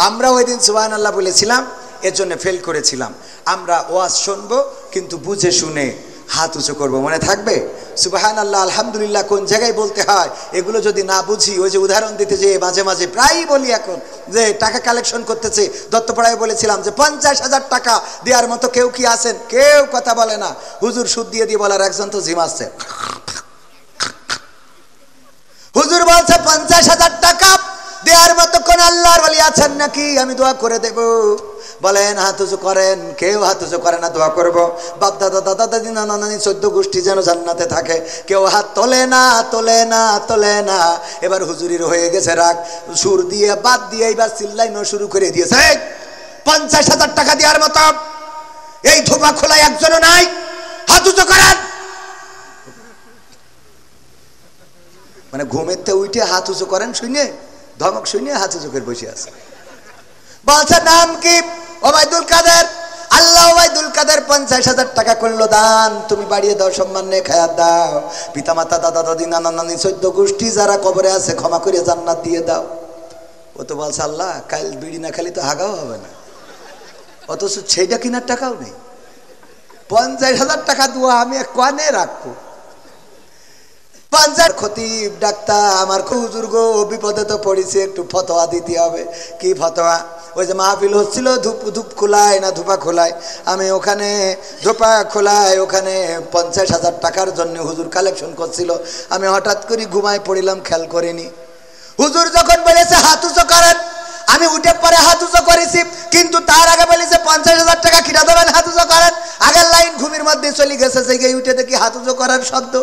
আমরা ওই দিন সুবহানাল্লাহ বলেছিলাম, এর জন্য ফেল করেছিলাম। আমরা ওয়াজ শুনবো, কিন্তু বুঝে শুনে হাত উঁচু করবো, মনে থাকবে? সুবহানাল্লাহ আলহামদুলিল্লাহ কোন জায়গায় বলতে হয়, এগুলো যদি না বুঝি, ওই যে উদাহরণ দিতে যে মাঝে মাঝে প্রায়ই বলি, এখন যে টাকা কালেকশন করতেছে, দত্তপাড়ায় বলেছিলাম যে 50,000 টাকা দেওয়ার মতো কেউ কি আছেন? কেউ কথা বলে না। হুজুর সুদ দিয়ে দিয়ে বলার একজন তো জিম আছে। হুজুর বলছে 50,000 টাকা দেওয়ার মতো কোন আল্লাহর ওলি আছেন নাকি? আমি দোয়া করে দেব। বলেন হাত উঁচু করেন। কেউ হাত উঁচু করে না, দোয়া করব বাপ দাদা দাদা দাদি নানা নানি 14 গোষ্ঠী যেন জান্নাতে থাকে। কেউ হাত তোলে না, তোলে না, তোলে না। এবার হুজুরির হয়ে গেছে রাগ, সুর দিয়ে বাদ দিয়ে এবার চিল্লাইনো শুরু করে দিয়েছে। 50,000 টাকা দেওয়ার মতো এই ধোপা খোলায় একজনও নাই, হাত উঁচু করেন। মানে ঘুমেতে উঠে হাত উঁচু করেন শুনে, ধমক শুনে হাত উঁচু করে বসে আছে। বলছে নাম কি? ওবায়দুল কাদের। আল্লাহ ওবায়দুল কাদের 50,000 টাকা করলো দান, তুমি বাড়িয়ে দাও, সম্মান নিয়ে খায়াত দাও। পিতামাতা দাদা দাদি নানা নানি 14 গোষ্ঠী যারা কবরে আছে ক্ষমা করে জান্নাত দিয়ে দাও। ও তো বলছে আল্লাহ কাল বিড়ি না খালি তো হাগাও হবে না, অথচ সেইটা কেনার টাকাও নেই। 50,000 টাকা দোয়া আমি কনে রাখবো? পাঞ্জার খতিব ডাক্তার আমার হুজুর গো বিপদে তো পড়েছে, একটু ফতোয়া দিতে হবে। কি ফতোয়া? ওই যে মাহফিল হচ্ছিল ধূপ খোলায় না ধূপা খোলায়, আমি ওখানে ধূপা খোলায় ওখানে 50,000 টাকার জন্য হুজুর কালেকশন করছিল। আমি হঠাৎ করে ঘুমায় পড়িলাম, খেয়াল করিনি। হুজুর যখন বলেছে হাত উঁচু করেন, আমি উঠে পরে হাত উঁচু করেছি, কিন্তু তার আগে বলেছে 50,000 টাকা কিনা দেবেন, হাত উঁচু করেন। আগের লাইন ঘুমের মধ্যে চলে গেছে, জেগে উঠে দেখি হাত উঁচু করার শব্দ।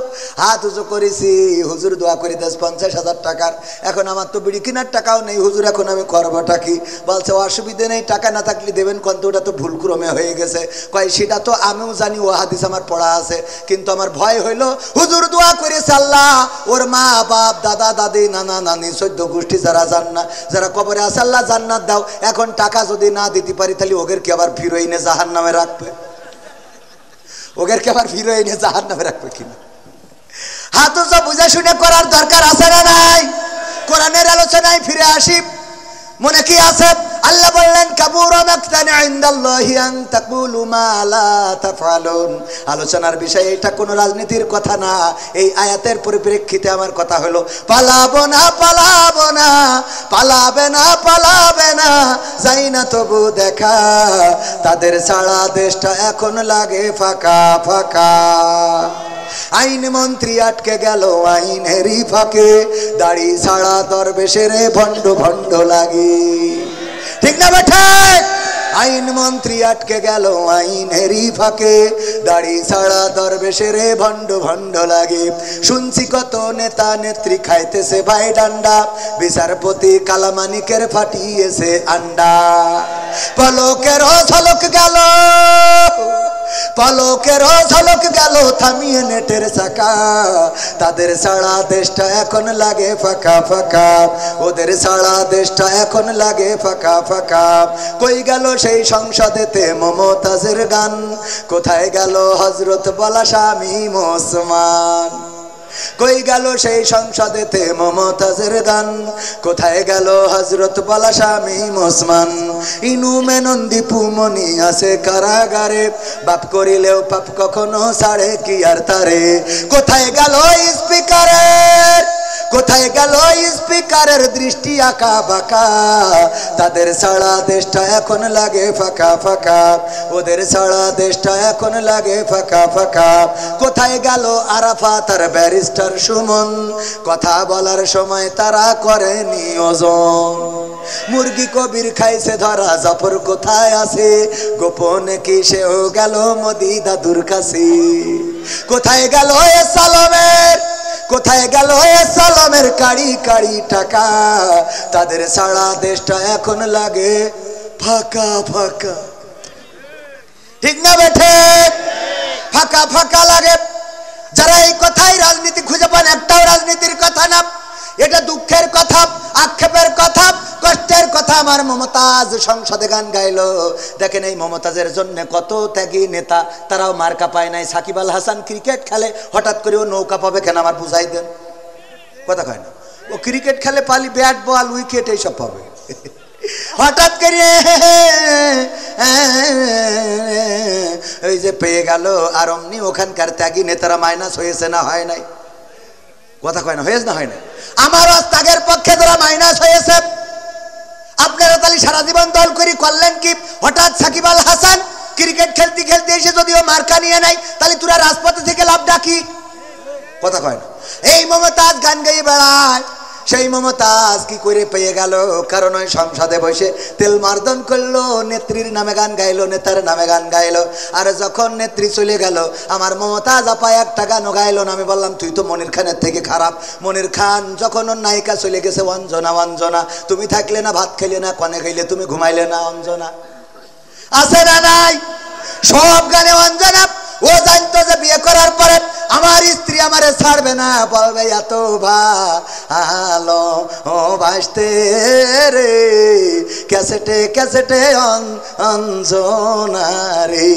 হাত উঁচু করেছি, হুজুর দোয়া করে দেশ 50,000 টাকার। এখন আমার তো বিড়ি কেনার টাকাও নেই, হুজুর এখন আমি করবোটা কি? বলছে অসুবিধে নেই, টাকা না থাকলে দেবেন, কিন্তু ওটা তো ভুল ক্রমে হয়ে গেছে। কয় সেটা তো আমিও জানি, ও হাদিস আমার পড়া আছে, কিন্তু আমার ভয় হইল। হুজুর দোয়া করেছে আল্লাহ ওর মা বাপ দাদা দাদি নানা নানি 14 গোষ্ঠী যারা যারা কবরে আছে আল্লাহ জান্নাত দাও। এখন টাকা যদি না দিতে পারি তাহলে ওদের কি আবার ফিরোই নে জাহান নামে রাখবে? ওদের কি আবার ফিরোই নে জাহান নামে রাখবে কিনা? হাত উঁচু বুঝে শুনে করার দরকার আছে না নাই? কোরআনের আলোচনায় ফিরে আসি, মনে কি আছে? আল্লাহ বললেন কাবুরা মাকতান ইনদাল্লাহি আন তাকুলু মা লা তাফআলুন। আলোচনার বিষয় এটা কোনো রাজনীতির কথা না। এই আয়াতের পরিপ্রেক্ষিতে আমার কথা হলো পালাবো না পালাবো না পালাবে না পালাবে না, যাই না তবু দেখা, তাদের সারা দেশটা এখন লাগে ফাঁকা ফাঁকা। আইন মন্ত্রী আটকে গেল আইনেরই ফাঁকে, দাড়ি ছাড়া দরবেশের ভণ্ড ভণ্ড লাগে। ঠিক না বেঠা? আইন মন্ত্রী আটকে গেল আইনেরই ফাঁকে, দাড়ি ছাড়া দরবেশের ভণ্ড ভণ্ড লাগে। শুনছি কত নেতা নেত্রী খাইতেছে ভাই ডান্ডা, বিচারপতি কালামানিকের ফাটিয়েছে আন্ডা। পলকের ঝলক গেল, পলকের ঝলক গেল থামিয়ে নেটের চাকা, তাদের সারা দেশটা এখন লাগে ফাঁকা ফাঁকা, ওদের সারা দেশটা এখন লাগে ফাঁকা ফাঁকা। কই গেল সেই সংসদেতে মমতাজের গান, কোথায় গেল হযরত বলা শামীম ওসমান? কই গেল সেই সংসদেতে মমতাজের গান, কোথায় গেল হযরত বলা শামীম ওসমান? ইনু মেনন দীপু মনি আছে কারাগারে, বাপ করিলেও পাপ কখনো ছাড়ে কি আর তারে? কোথায় গেল স্পিকারের, কোথায় গেল স্পিকারের দৃষ্টি আঁকা বাঁকা, তাদের সারা দেশটা এখন লাগে ফাঁকা ফাঁকা, ওদের সারা দেশটা এখন লাগে ফাঁকা ফাঁকা। কোথায় গেল আরাফাত আর ব্যারিস্টার সুমন, কথা বলার সময় তারা করে নিয়োজন? মুরগি কবির খাইছে ধরা, জাফর কোথায় আছে? গোপনে কি সেও গেল মোদি দাদুর কাছে? কোথায় গেল এ সালামের, কোথায় গেল এ সালামের কাড়ি কাড়ি টাকা, তাদের সারা দেশটা এখন লাগে ফাঁকা ফাঁকা। ঠিক না বেঠে? ফাঁকা ফাঁকা লাগে। যারা এই কথাই রাজনীতি খুঁজে পান, একটাও রাজনীতির কথা না, এটা দুঃখের কথা, আক্ষেপের কথা, কষ্টের কথা। আমার মমতাজ সংসদে গান গাইলো, দেখেন এই মমতাজের জন্য কত ত্যাগী নেতা, তারাও মার্কা পায় নাই। সাকিব আল হাসান ক্রিকেট খেলে, হঠাৎ করে ও নৌকা পাবে কেন? আমার বুঝাই দেন। কথা কয় না, ও ক্রিকেট খেলে পালি ব্যাট বল উইকেট এইসব পাবে, হঠাৎ করে ওই যে পেয়ে গেল। আর অমনি ওখানকার ত্যাগী নেতারা মাইনাস হয়েছে না হয় নাই? কথা কয় না, হয়েছে না হয় না? আমার ত্যাগের পক্ষে যারা মাইনাস হয়েছে, আপনারা তাহলে সারা জীবন দল করি করলেন কি? হঠাৎ সাকিব আল হাসান ক্রিকেট খেলতে খেলতে এসে যদিও মার্কা নিয়ে নাই, তাহলে তোরা রাজপথে থেকে লাভ ডাকি? কথা কয় না। এই মমতাজ গান গাইয়ে বেড়ায়, সেই মমতাজ কি করে পেয়ে গেল? কারণ ওই সংসদে বসে তেল মার্দন করলো, নেত্রীর নামে গান গাইলো, নেতার নামে গান গাইলো। আর যখন নেত্রী চলে গেল, আমার মমতাজ আপা একটা গানও গাইলো না। আমি বললাম তুই তো মনির খানের থেকে খারাপ। মনির খান যখন ওর নায়িকা চলে গেছে, অঞ্জনা অঞ্জনা, তুমি থাকলে না ভাত খেলে না, কনে খাইলে তুমি ঘুমাইলে না, অঞ্জনা আছে না নাই? সব গানে অঞ্জনা। ও জানতো যে বিয়ে করার পরে আমার স্ত্রী আমারে ছাড়বে না, বলবে এত ভালো ও বাসতে রে, ক্যাসেটে ক্যাসেটে অঞ্জনা রে।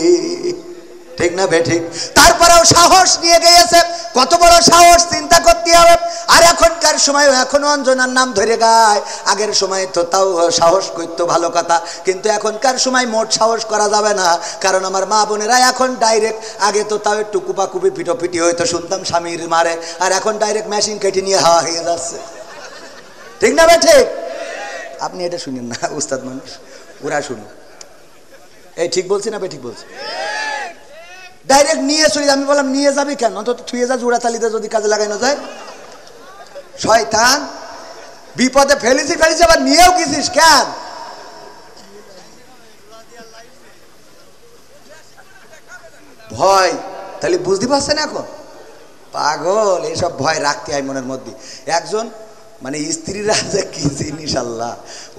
ঠিক না বে ঠিক? তারপরেও সাহস নিয়ে গিয়েছে, কত বড় সাহস চিন্তা করতে হবে। আর এখনকার সময় এখনো অঞ্জনার নাম ধরে গায়, আগের সময় তো তাও সাহস করতো, ভালো কথা, কিন্তু এখনকার সময় মোট সাহস করা যাবে না, কারণ আমার মা বোনেরা এখন ডাইরেক্ট, আগে তো তাও একটু কুপাকুপি পিটোপিটি হয়তো শুনতাম স্বামীর মারে, আর এখন ডাইরেক্ট মেশিন কেটে নিয়ে হাওয়া হয়ে যাচ্ছে, ঠিক না বে ঠিক? আপনি এটা শুনেন না, উস্তাদ মানুষ, ওরা শুনুন। এই ঠিক বলছি না বে ঠিক বলছি? ডাইরেক্ট নিয়ে চলে, আমি বললাম নিয়ে যাবি কেন, অন্তত থুয়ে যা, জোড়া তালিতে যদি কাজে লাগানো যায়। শয়তান, বিপদে ফেলেছি আবার নিয়েও গেছিস কেন? ভয়, তাহলে বুঝতে পারছেন এখন? পাগল, এইসব ভয় রাখতে হয় মনের মধ্যে। একজন মানে স্ত্রীরা যে কি জিনিস আল্লাহ,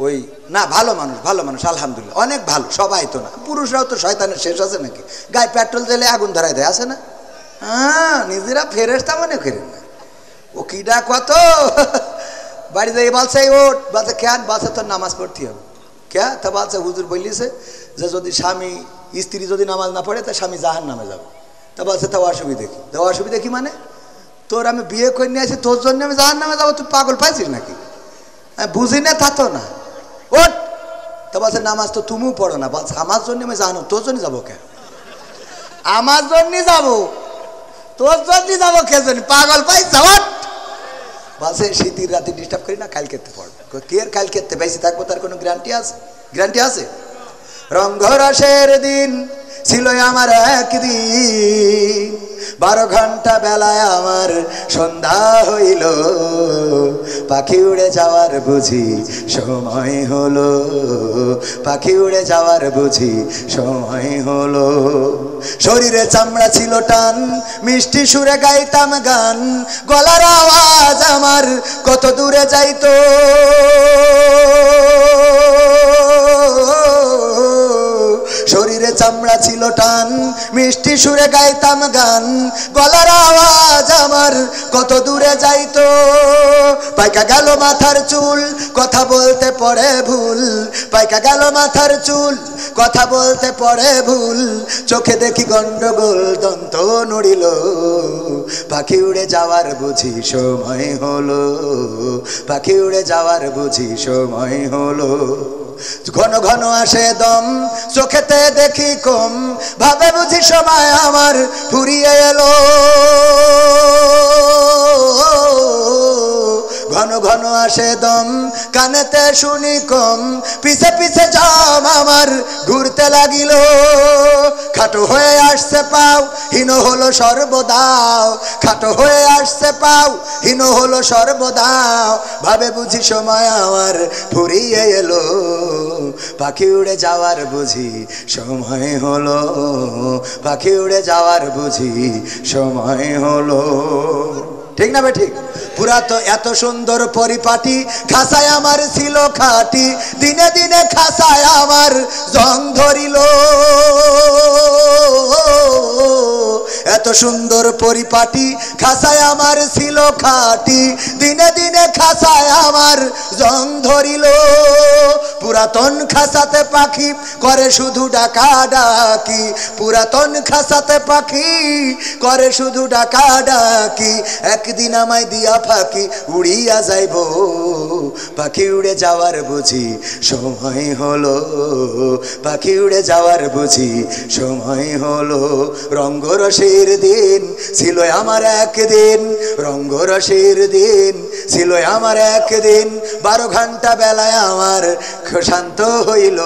ওই না ভালো মানুষ, ভালো মানুষ আলহামদুলিল্লাহ, অনেক ভালো, সবাই তো না, পুরুষরাও তো শয়তানের শেষ আছে নাকি? গায়ে পেট্রোল দিলে আগুন ধরাই দেয়, আছে না? হ্যাঁ, নিজেরা ফেরেশতা মনে করেন না। ও কিডা কত বাড়ি যাই বলছে ওট, বলছে কেন? বলছে তোর নামাজ পড়তে হবে। কে? তা বলছে হুজুর বলিছে যে যদি স্বামী স্ত্রী যদি নামাজ না পড়ে তা স্বামী জাহান নামে যাবে। তা বলছে তাও অসুবিধা কি? তা অসুবিধা কি মানে? তোর আমি বিয়ে করে নিয়ে আসি, তোর জন্য আমি জাহান নামে যাবো? তুই পাগল পাইছিস নাকি? বুঝি না তা তো না, ওট। তা বলছে নামাজ তো তুমিও পড়ো না। বলছে আমার জন্য আমি জানো, তোর জন্য যাবো কে? আমার জন্য যাবো, তোর জন্য যাবো কে জন্য? পাগল পাইছ? বলছে শীতের রাতে ডিস্টার্ব করি না, কাল খেতে পড়বে। কে আর কাল খেতে বেশি থাকবো তার কোনো গ্যারান্টি আছে? গ্যারান্টি আছে? রঙ্গরসের দিন ছিল আমার একদিন, 12 ঘন্টা বেলায় আমার সন্ধ্যা হইল, পাখি উড়ে যাওয়ার বুঝি সময় হলো, পাখি উড়ে যাওয়ার বুঝি সময় হলো। শরীরে চামড়া ছিল টান, মিষ্টি সুরে গাইতাম গান, গলার আওয়াজ আমার কত দূরে যাইতো, শরীরে চামড়া ছিল টান, মিষ্টি সুরে গাইতাম গান, গলার আওয়াজ আমার কত দূরে যাইতো। পাইকা গেল মাথার চুল, কথা বলতে পড়ে ভুল, পাইকা গেল মাথার চুল, কথা বলতে পড়ে ভুল, চোখে দেখি গন্ডগোল, দন্ত নড়িল, পাখি উড়ে যাওয়ার বুঝি সময় হলো, পাখি উড়ে যাওয়ার বুঝি সময় হলো। ঘন ঘন আসে দম, চোখেতে দেখি কম, ভাবে বুঝি সময় আমার ফুরিয়ে এলো, ঘন ঘন আসে দম, কানেতে শুনি কম, পিছে পিছে জাম আমার ঘুরতে লাগিল, খাটো হয়ে আসছে পাও, হীন হলো সর্বদাও, খাটো হয়ে আসছে পাও, হীন হলো সর্বদাও, ভাবে বুঝি সময় আমার ফুরিয়ে এলো, পাখি উড়ে যাওয়ার বুঝি সময় হলো, পাখি উড়ে যাওয়ার বুঝি সময় হলো। ঠিক না বে ঠিক? পুরা তো এত সুন্দর পরিপাটি, খাসায় আমার ছিল খাটি, দিনে দিনে খাসায় আমার জং ধরিল, এত সুন্দর পরিপাটি, খাসায় আমার ছিল খাটি, দিনে দিনে খাসায় আমার জং ধরিল, পুরাতন খাসাতে পাখি করে শুধু ডাকা ডাকি, পুরাতন খাসাতে পাখি করে শুধু ডাকা ডাকি, একদিন আমায় দিয়া ফাঁকি উড়িয়া যাইব, পাখি উড়ে যাওয়ার বুঝি সময় হলো, পাখি উড়ে যাওয়ার বুঝি সময় হলো। রঙ্গরসের দিন ছিল আমার একদিন, রঙ্গরসের দিন ছিল আমার একদিন, 12 ঘন্টা বেলায় আমার শান্ত হইল,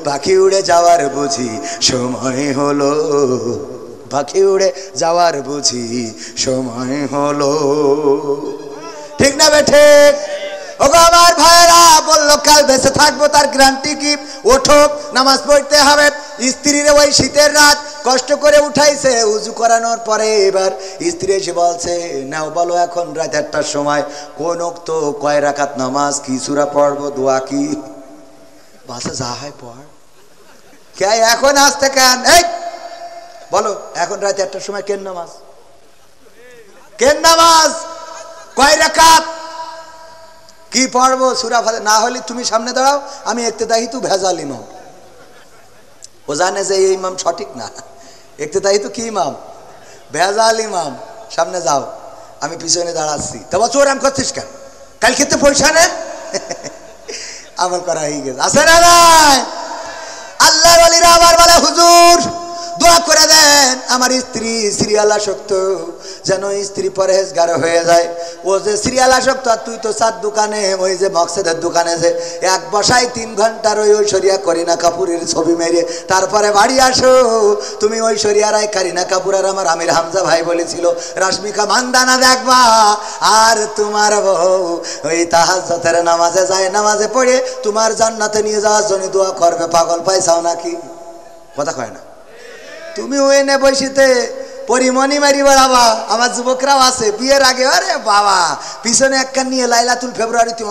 পাখি উড়ে যাওয়ার বুঝি সময় হলো, পাখি উড়ে যাওয়ার বুঝি সময় হলো। ঠিক না বে ঠিক? ওগো আমার ভাইরা, বললো কাল বেঁচে থাকবো তার গ্যারান্টি কি? ওঠো, নামাজ পড়তে হবে। স্ত্রীর ওই শীতের রাত কষ্ট করে উঠাইছে, উজু করানোর পরে এবার স্ত্রী এসে বলছে নাও বলো এখন রাত 1টার সময় কোন ওক্ত কয় রাকাত নামাজ, কি সূরা পড়বো, দোয়া কি? বাসা যা হয় পড়, কে এখন আসতে কেন? এই বলো এখন রাত 1টার সময় কেন নামাজ, কেন নামাজ, কয় রাকাত, কি পড়বো, সূরা ফাতিহা? না হলে তুমি সামনে দাঁড়াও, আমি ইক্তেদাহি, তু ভেজাল ইমাম। ও জানে যে এই ইমাম সঠিক না, ইক্তেদাই তো কি ইমাম, ভেজাল ইমাম। সামনে যাও, আমি পিছনে দাঁড়াচ্ছি। তবে চোরাম করছিস কেন? কালকে তো পয়সা নেন। আমল করা হয়ে গেছে, আছে না নাই? আল্লাহর ওলিরা আবার বলে হুজুর দোয়া করে দেন আমার স্ত্রী সিরিয়াল আসক্ত, যেন স্ত্রী পরহেজগার হয়ে যায়। ও যে সিরিয়াল আসক্ত, আর তুই তো চার দোকানে, ওই যে মকসেদের দোকানে যে এক বসায় 3 ঘন্টার ওই ঐশ্বরিয়া করিনা কাপুরের ছবি মেরে তারপরে বাড়ি আসো। তুমি ঐশ্বরিয়া রায়, কারিনা কাপুর আর আমার আমির হামজা ভাই বলেছিল রাশমিকা মান্দানা দেখবা, আর তোমার বউ ওই তাহাজ্জুদের নামাজে যায়, নামাজে পড়ে তোমার জান্নাতে নিয়ে যাওয়ার জন্য দোয়া করবে। পাগল পাইছাও নাকি? কথা কয় না। তুমি ওই নে বসিতে পরিমণি মারি বেড়াবা। আমার যুবকরাও আছে বিয়ের আগে, আরে বাবা পিছনে একটা নিয়ে লাইলাতুল ফেব্রুয়ারিতে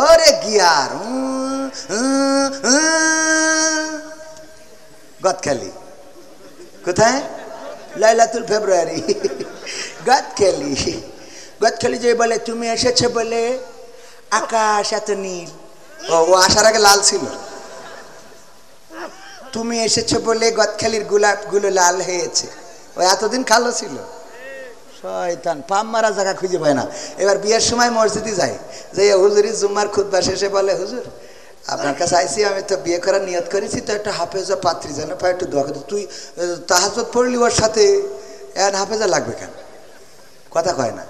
ওরে গিয়ার গদখালি। কোথায়? লাইলাতুল ফেব্রুয়ারি গদখালি। গদখালি যে বলে তুমি এসেছে বলে আকাশ এত নীল। ও আসার আগে লাল ছিল। তুমি এসেছো বলে গদখালির গোলাপগুলো লাল হয়েছে, ও এতদিন কালো ছিল। শয়তান পাম মারা জায়গা খুঁজে পায় না। এবার বিয়ের সময় মসজিদে যায়, যে হুজুরি জুম্মার খুতবা শেষে বলে হুজুর আপনার কাছে আইসি, আমি তো বিয়ে করার নিয়ত করেছি, তো একটা হাফেজা পাত্রী যেন পায়, একটু দোয়া করতে। তুই তাহাজ্জুদ পড়লি ওর সাথে, এন হাফেজা লাগবে কেন? কথা কয় না।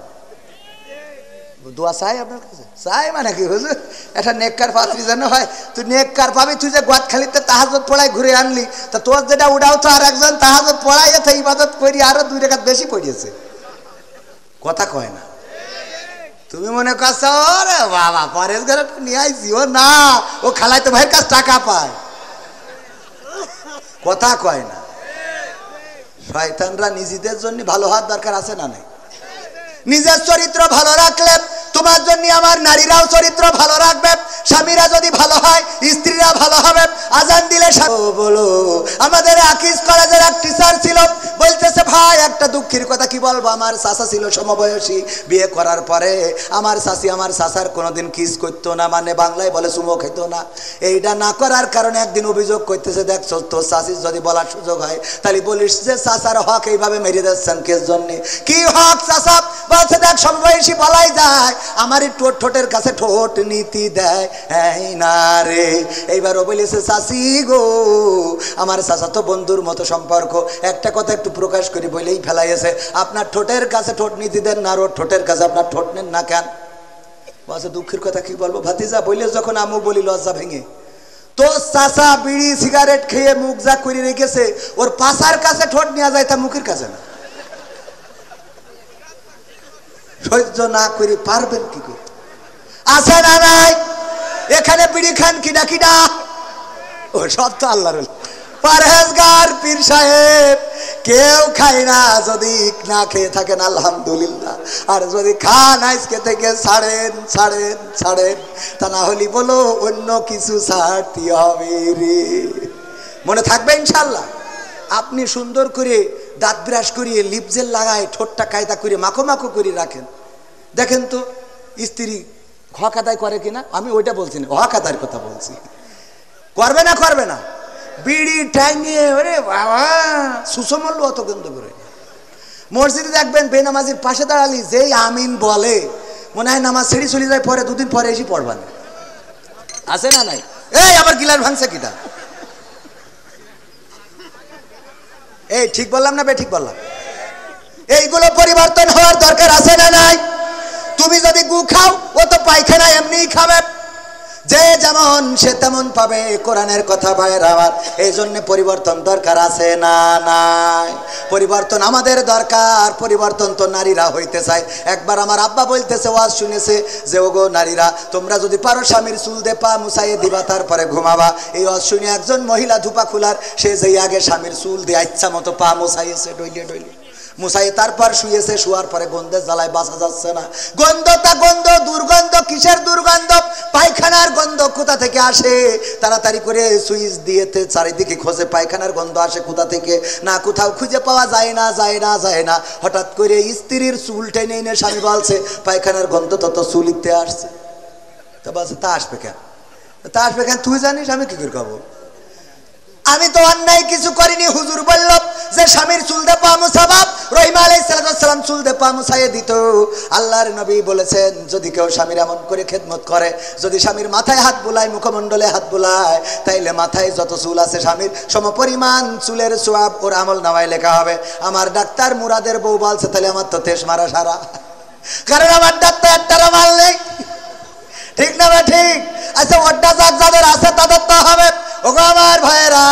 দোয়া চাই আপনার কাছে, চাই মানে কি হুজুর একটা নেককার পাত্রী যেন হয়। তুই নেককার পাবি, তুই যে গদখালিতে তাহাজ্জুদ পড়াই ঘুরে আনলি, তা তোর যেটা উড়াও তো আর একজন তাহাজ্জুদ পড়াই এতে ইবাদত করি আরো 2 রাকাত বেশি পড়িয়েছে। কথা কয় না। তুমি মনে করছো রে বাবা পরেশ ঘরে নিয়ে আইছি, ও না, ও খালাই তো ভাইয়ের কাছে টাকা পায়। কথা কয় না। শয়তানরা নিজেদের জন্য ভালো হওয়ার দরকার আছে না নাই? নিজের চরিত্র ভালো রাখলে তোমার জন্য আমার নারীরাও চরিত্র ভালো রাখবে। স্বামীরা যদি ভালো হয় স্ত্রীরা ভালো হবে। আজান দিলে বলো, আমাদের আকিজ কলেজের এক টিচার ছিল, বলতেছে ভাই একটা দুঃখের কথা কি বলবো, আমার চাচা ছিল সমবয়সী, বিয়ে করার পরে আমার চাচি আমার চাচার কোনোদিন কিস করতো না, মানে বাংলায় বলে চুমো খেতো না। এইটা না করার কারণে একদিন অভিযোগ করতেছে, দেখছো তোর চাচির যদি বলার সুযোগ হয় তাহলে বলিস যে চাচার হক এইভাবে মেরে দিচ্ছেন কেস জন্যে। কি হক চাচা? বলছে দেখ সমবয়সী বলাই যায়, আমার ঠোঁটের কাছে ঠোঁট নীতি দেয় না রে। এইবারও বলেছে চাচি গো, আমার চাচা তো বন্ধুর মতো সম্পর্ক, একটা কথা একটু প্রকাশ করি বলেই ফেলাইছে, আপনার ঠোঁটের কাছে ঠোঁট নীতি দেন না, আর ওর ঠোঁটের কাছে আপনার ঠোঁট নেন না কেন? বলছে দুঃখের কথা কি বলবো ভাতিজা, বলে যখন আমু বলি লজ্জা ভেঙে। তো চাচা বিড়ি সিগারেট খেয়ে মুখ যা করে রেখেছে, ওর পাশার কাছে ঠোঁট নেওয়া যায়, তা মুখের কাছে না। সহ্য না করে পারবেন কি করে? আছে না নাই? এখানে বিড়ি খান কিনা কিনা? ও সব তো আল্লাহর পরহেজগার পীর সাহেব। কেউ খায় না, যদি না খেয়ে থাকেন আলহামদুলিল্লাহ, আর যদি খান আজকে থেকে ছাড়েন ছাড়েন ছাড়েন, তা না হলে বলো অন্য কিছু ছাড়তে হবে রে। মনে থাকবে ইনশাল্লাহ। আপনি সুন্দর করে দাঁত ব্রাশ করিয়ে লিপ জেল লাগায় ঠোঁটটা কায়দা করে মাখো মাখো করে রাখেন। দেখেন তো স্ত্রী হক আদায় করে কিনা। আমি ওইটা বলছি না, হক আদায়ের কথা বলছি। করবে না করবে না? বিড়ি টাইনিয়ে ওরে বাবা সুসমল্য অত গন্ধ করে। মসজিদে দেখবেন বেনামাজির পাশে দাঁড়ালি যেই আমিন বলে মনে হয় নামাজ ছেড়ে চলে যায়, পরে 2 দিন পরে এসে পড়বান। আছে না নাই? এই আবার গিলার ভাঙছে কিটা? এই ঠিক বললাম না বে ঠিক বললাম? এইগুলো পরিবর্তন হওয়ার দরকার আছে না নাই? তুমি যদি গু খাও, ও তো পায়খানা এমনিই খাবে, যে যেমন সে তেমন পাবে। কোরআনের কথা ভাইয়ের আমার, এই জন্য পরিবর্তন দরকার আছে না নাই? পরিবর্তন আমাদের দরকার। পরিবর্তন তো নারীরা হইতে চায়। একবার আমার আব্বা বলতেছে, ওয়াজ শুনেছে যে ওগো নারীরা, তোমরা যদি পারো স্বামীর চুল দে পা মুছাইয়ে দিবা, তারপরে ঘুমাবা। এই ওয়াজ শুনে একজন মহিলা ধুপা খুলার, সে যেই আগে স্বামীর চুল দিয়ে ইচ্ছা মতো পা মুছাইয়েছে, ডইলে ডইলে মুছাই তারপর শুয়েছে। শুয়ার পরে গন্ধের জ্বালায় বাঁচা যাচ্ছে না। গন্ধটা গন্ধ, দুর্গন্ধ। কিসের দুর্গন্ধ? পায়খানার গন্ধ। কোথা থেকে আসে? তাড়াতাড়ি করে সুইচ দিয়েতে চারিদিকে খোঁজে, পায়খানার গন্ধ আসে কোথা থেকে না, কোথাও খুঁজে পাওয়া যায় না যায় না যায় না। হঠাৎ করে স্ত্রীর চুল টেনে এনে স্বামী বলছে পায়খানার গন্ধ তত চুলিতে আসছে। তো বলছে তা আসবে কেন? তা আসবে কেন? তুই জানিস, আমি কি করে খাবো? আমি তো অন্যায় কিছু করিনি। হুজুর বলল যে স্বামীর চুল দে পা মুছাবাব, রহিম আলাইহিস সালাম চুল দে পা মুছাইয়ে দিত। আল্লাহর নবী বলেছেন যদি কেউ স্বামীর এমন করে খেদমত করে, যদি স্বামীর মাথায় হাত বুলায়, মুখমণ্ডলে হাত বুলায়, তাইলে মাথায় যত চুল আছে স্বামীর সমপরিমাণ চুলের সোয়াব ওর আমল নামায় লেখা হবে। আমার ডাক্তার মুরাদের বউ বলছে তাহলে আমার তো তেজ মারা সারা, কারণ আমার ডাক্তার একটা মাল নেই। ঠিক না ভাই? ঠিক। আচ্ছা ওটা যাদের আছে তাদের তো হবে। ওগো আমার ভাইয়েরা,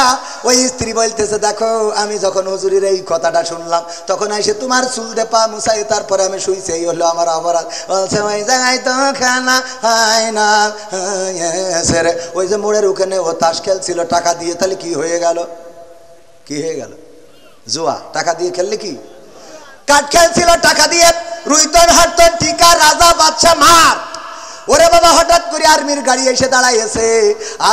ওই স্ত্রী বলতেছে দেখো আমি যখন হুজুরের এই কথাটা শুনলাম তখন এসে তোমার চুল দে পা মুছাই তারপরে আমি শুইছি, এই হলো আমার অপরাধ। বলছে ওই জায়গায় তো খানা হয় না। ওই যে মোড়ের ওখানে ও তাস খেলছিল টাকা দিয়ে, তাহলে কি হয়ে গেল? কি হয়ে গেল? জুয়া। টাকা দিয়ে খেললে কি? কাঠ খেলছিল টাকা দিয়ে, রুইতন হাঁটতন টিকা রাজা বাদশা মার। ওরে বাবা, হঠাৎ করে আর্মির গাড়ি এসে দাঁড়াইছে,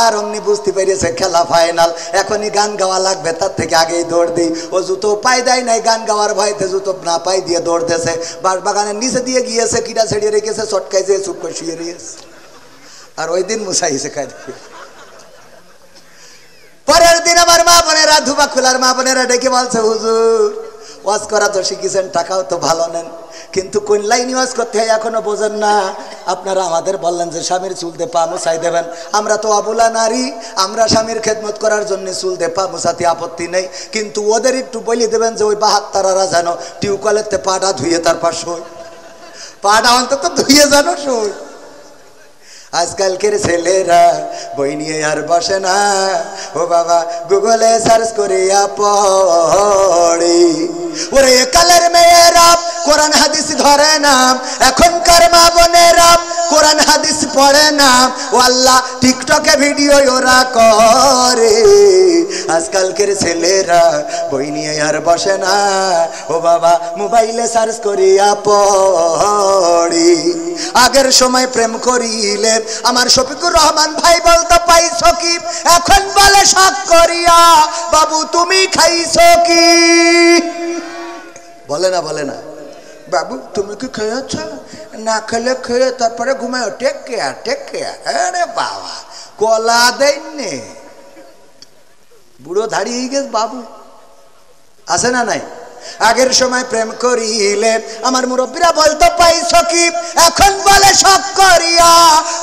আর অমনি বুঝতে পেরেছে খেলা ফাইনাল, এখনই গান গাওয়া লাগবে, তার থেকে আগেই দৌড় দিই। ও জুতো পাই দেয় নাই, গান গাওয়ার ভয়তে জুতো না পাই দিয়ে দৌড়তেছে। বাঁশ বাগানের নিচে দিয়ে গিয়েছে, কিটা ছেড়িয়ে রেখেছে, চটকাই যেয়ে চুপ করে শুয়ে রয়েছে। আর ওই দিন মুছাইছে খাই। পরের দিন আমার মা বোনেরা, ধুবা খোলার মা বোনেরা ডেকে বলছে হুজুর ওয়াজ করা তো শিখেছেন, টাকাও তো ভালো নেন, কিন্তু কোন লাইন ওয়াজ করতে হয় এখনো বোঝেন না। আপনারা আমাদের বললেন যে স্বামীর চুল দিয়ে পা মুছাই দেবেন, আমরা তো অবলা নারী, আমরা স্বামীর খেদমত করার জন্য চুল দিয়ে পা মুছাতে আপত্তি নেই, কিন্তু ওদের একটু বলে দেবেন যে ওই বাহাত্তারারা যেন টিউবওয়েলের পাটা ধুয়ে তারপর শোয়, পাটা অন্তত ধুয়ে যেন শোয়। আজকালকের ছেলেরা বই নিয়ে আর বসে না, ও বাবা গুগলে সার্চ করিয়া পড়ে। ওরে কালের মেয়েরা কোরআন হাদিস ধরে না, এখনকার মা বোনেরা কোরআন হাদিস পড়ে না, ও আল্লাহ টিকটকে ভিডিও ওরা করে। আজকালকের ছেলেরা বই নিয়ে আর বসে না, ও বাবা মোবাইলে সার্চ করিয়া পড়ে। আগের সময় প্রেম করিলে আমার শফিকুর রহমান ভাই বলতো পাইছো কি, এখন বলে শখ করিয়া বাবু তুমি খাইছো কি? বলে না, বলে না বাবু তুমি কি খেয়েছ? না খেলে খেয়ে তারপরে ঘুমায়, টেক কেয়ার টেক কেয়ার। আরে বাবা কলা দেননি, বুড়ো দাঁড়িয়ে গেছে বাবু, আছে না নাই? আগের সময় প্রেম করিলে আমার মুরব্বীরা বলতো পাইছো কি, এখন বলে শখ করিয়া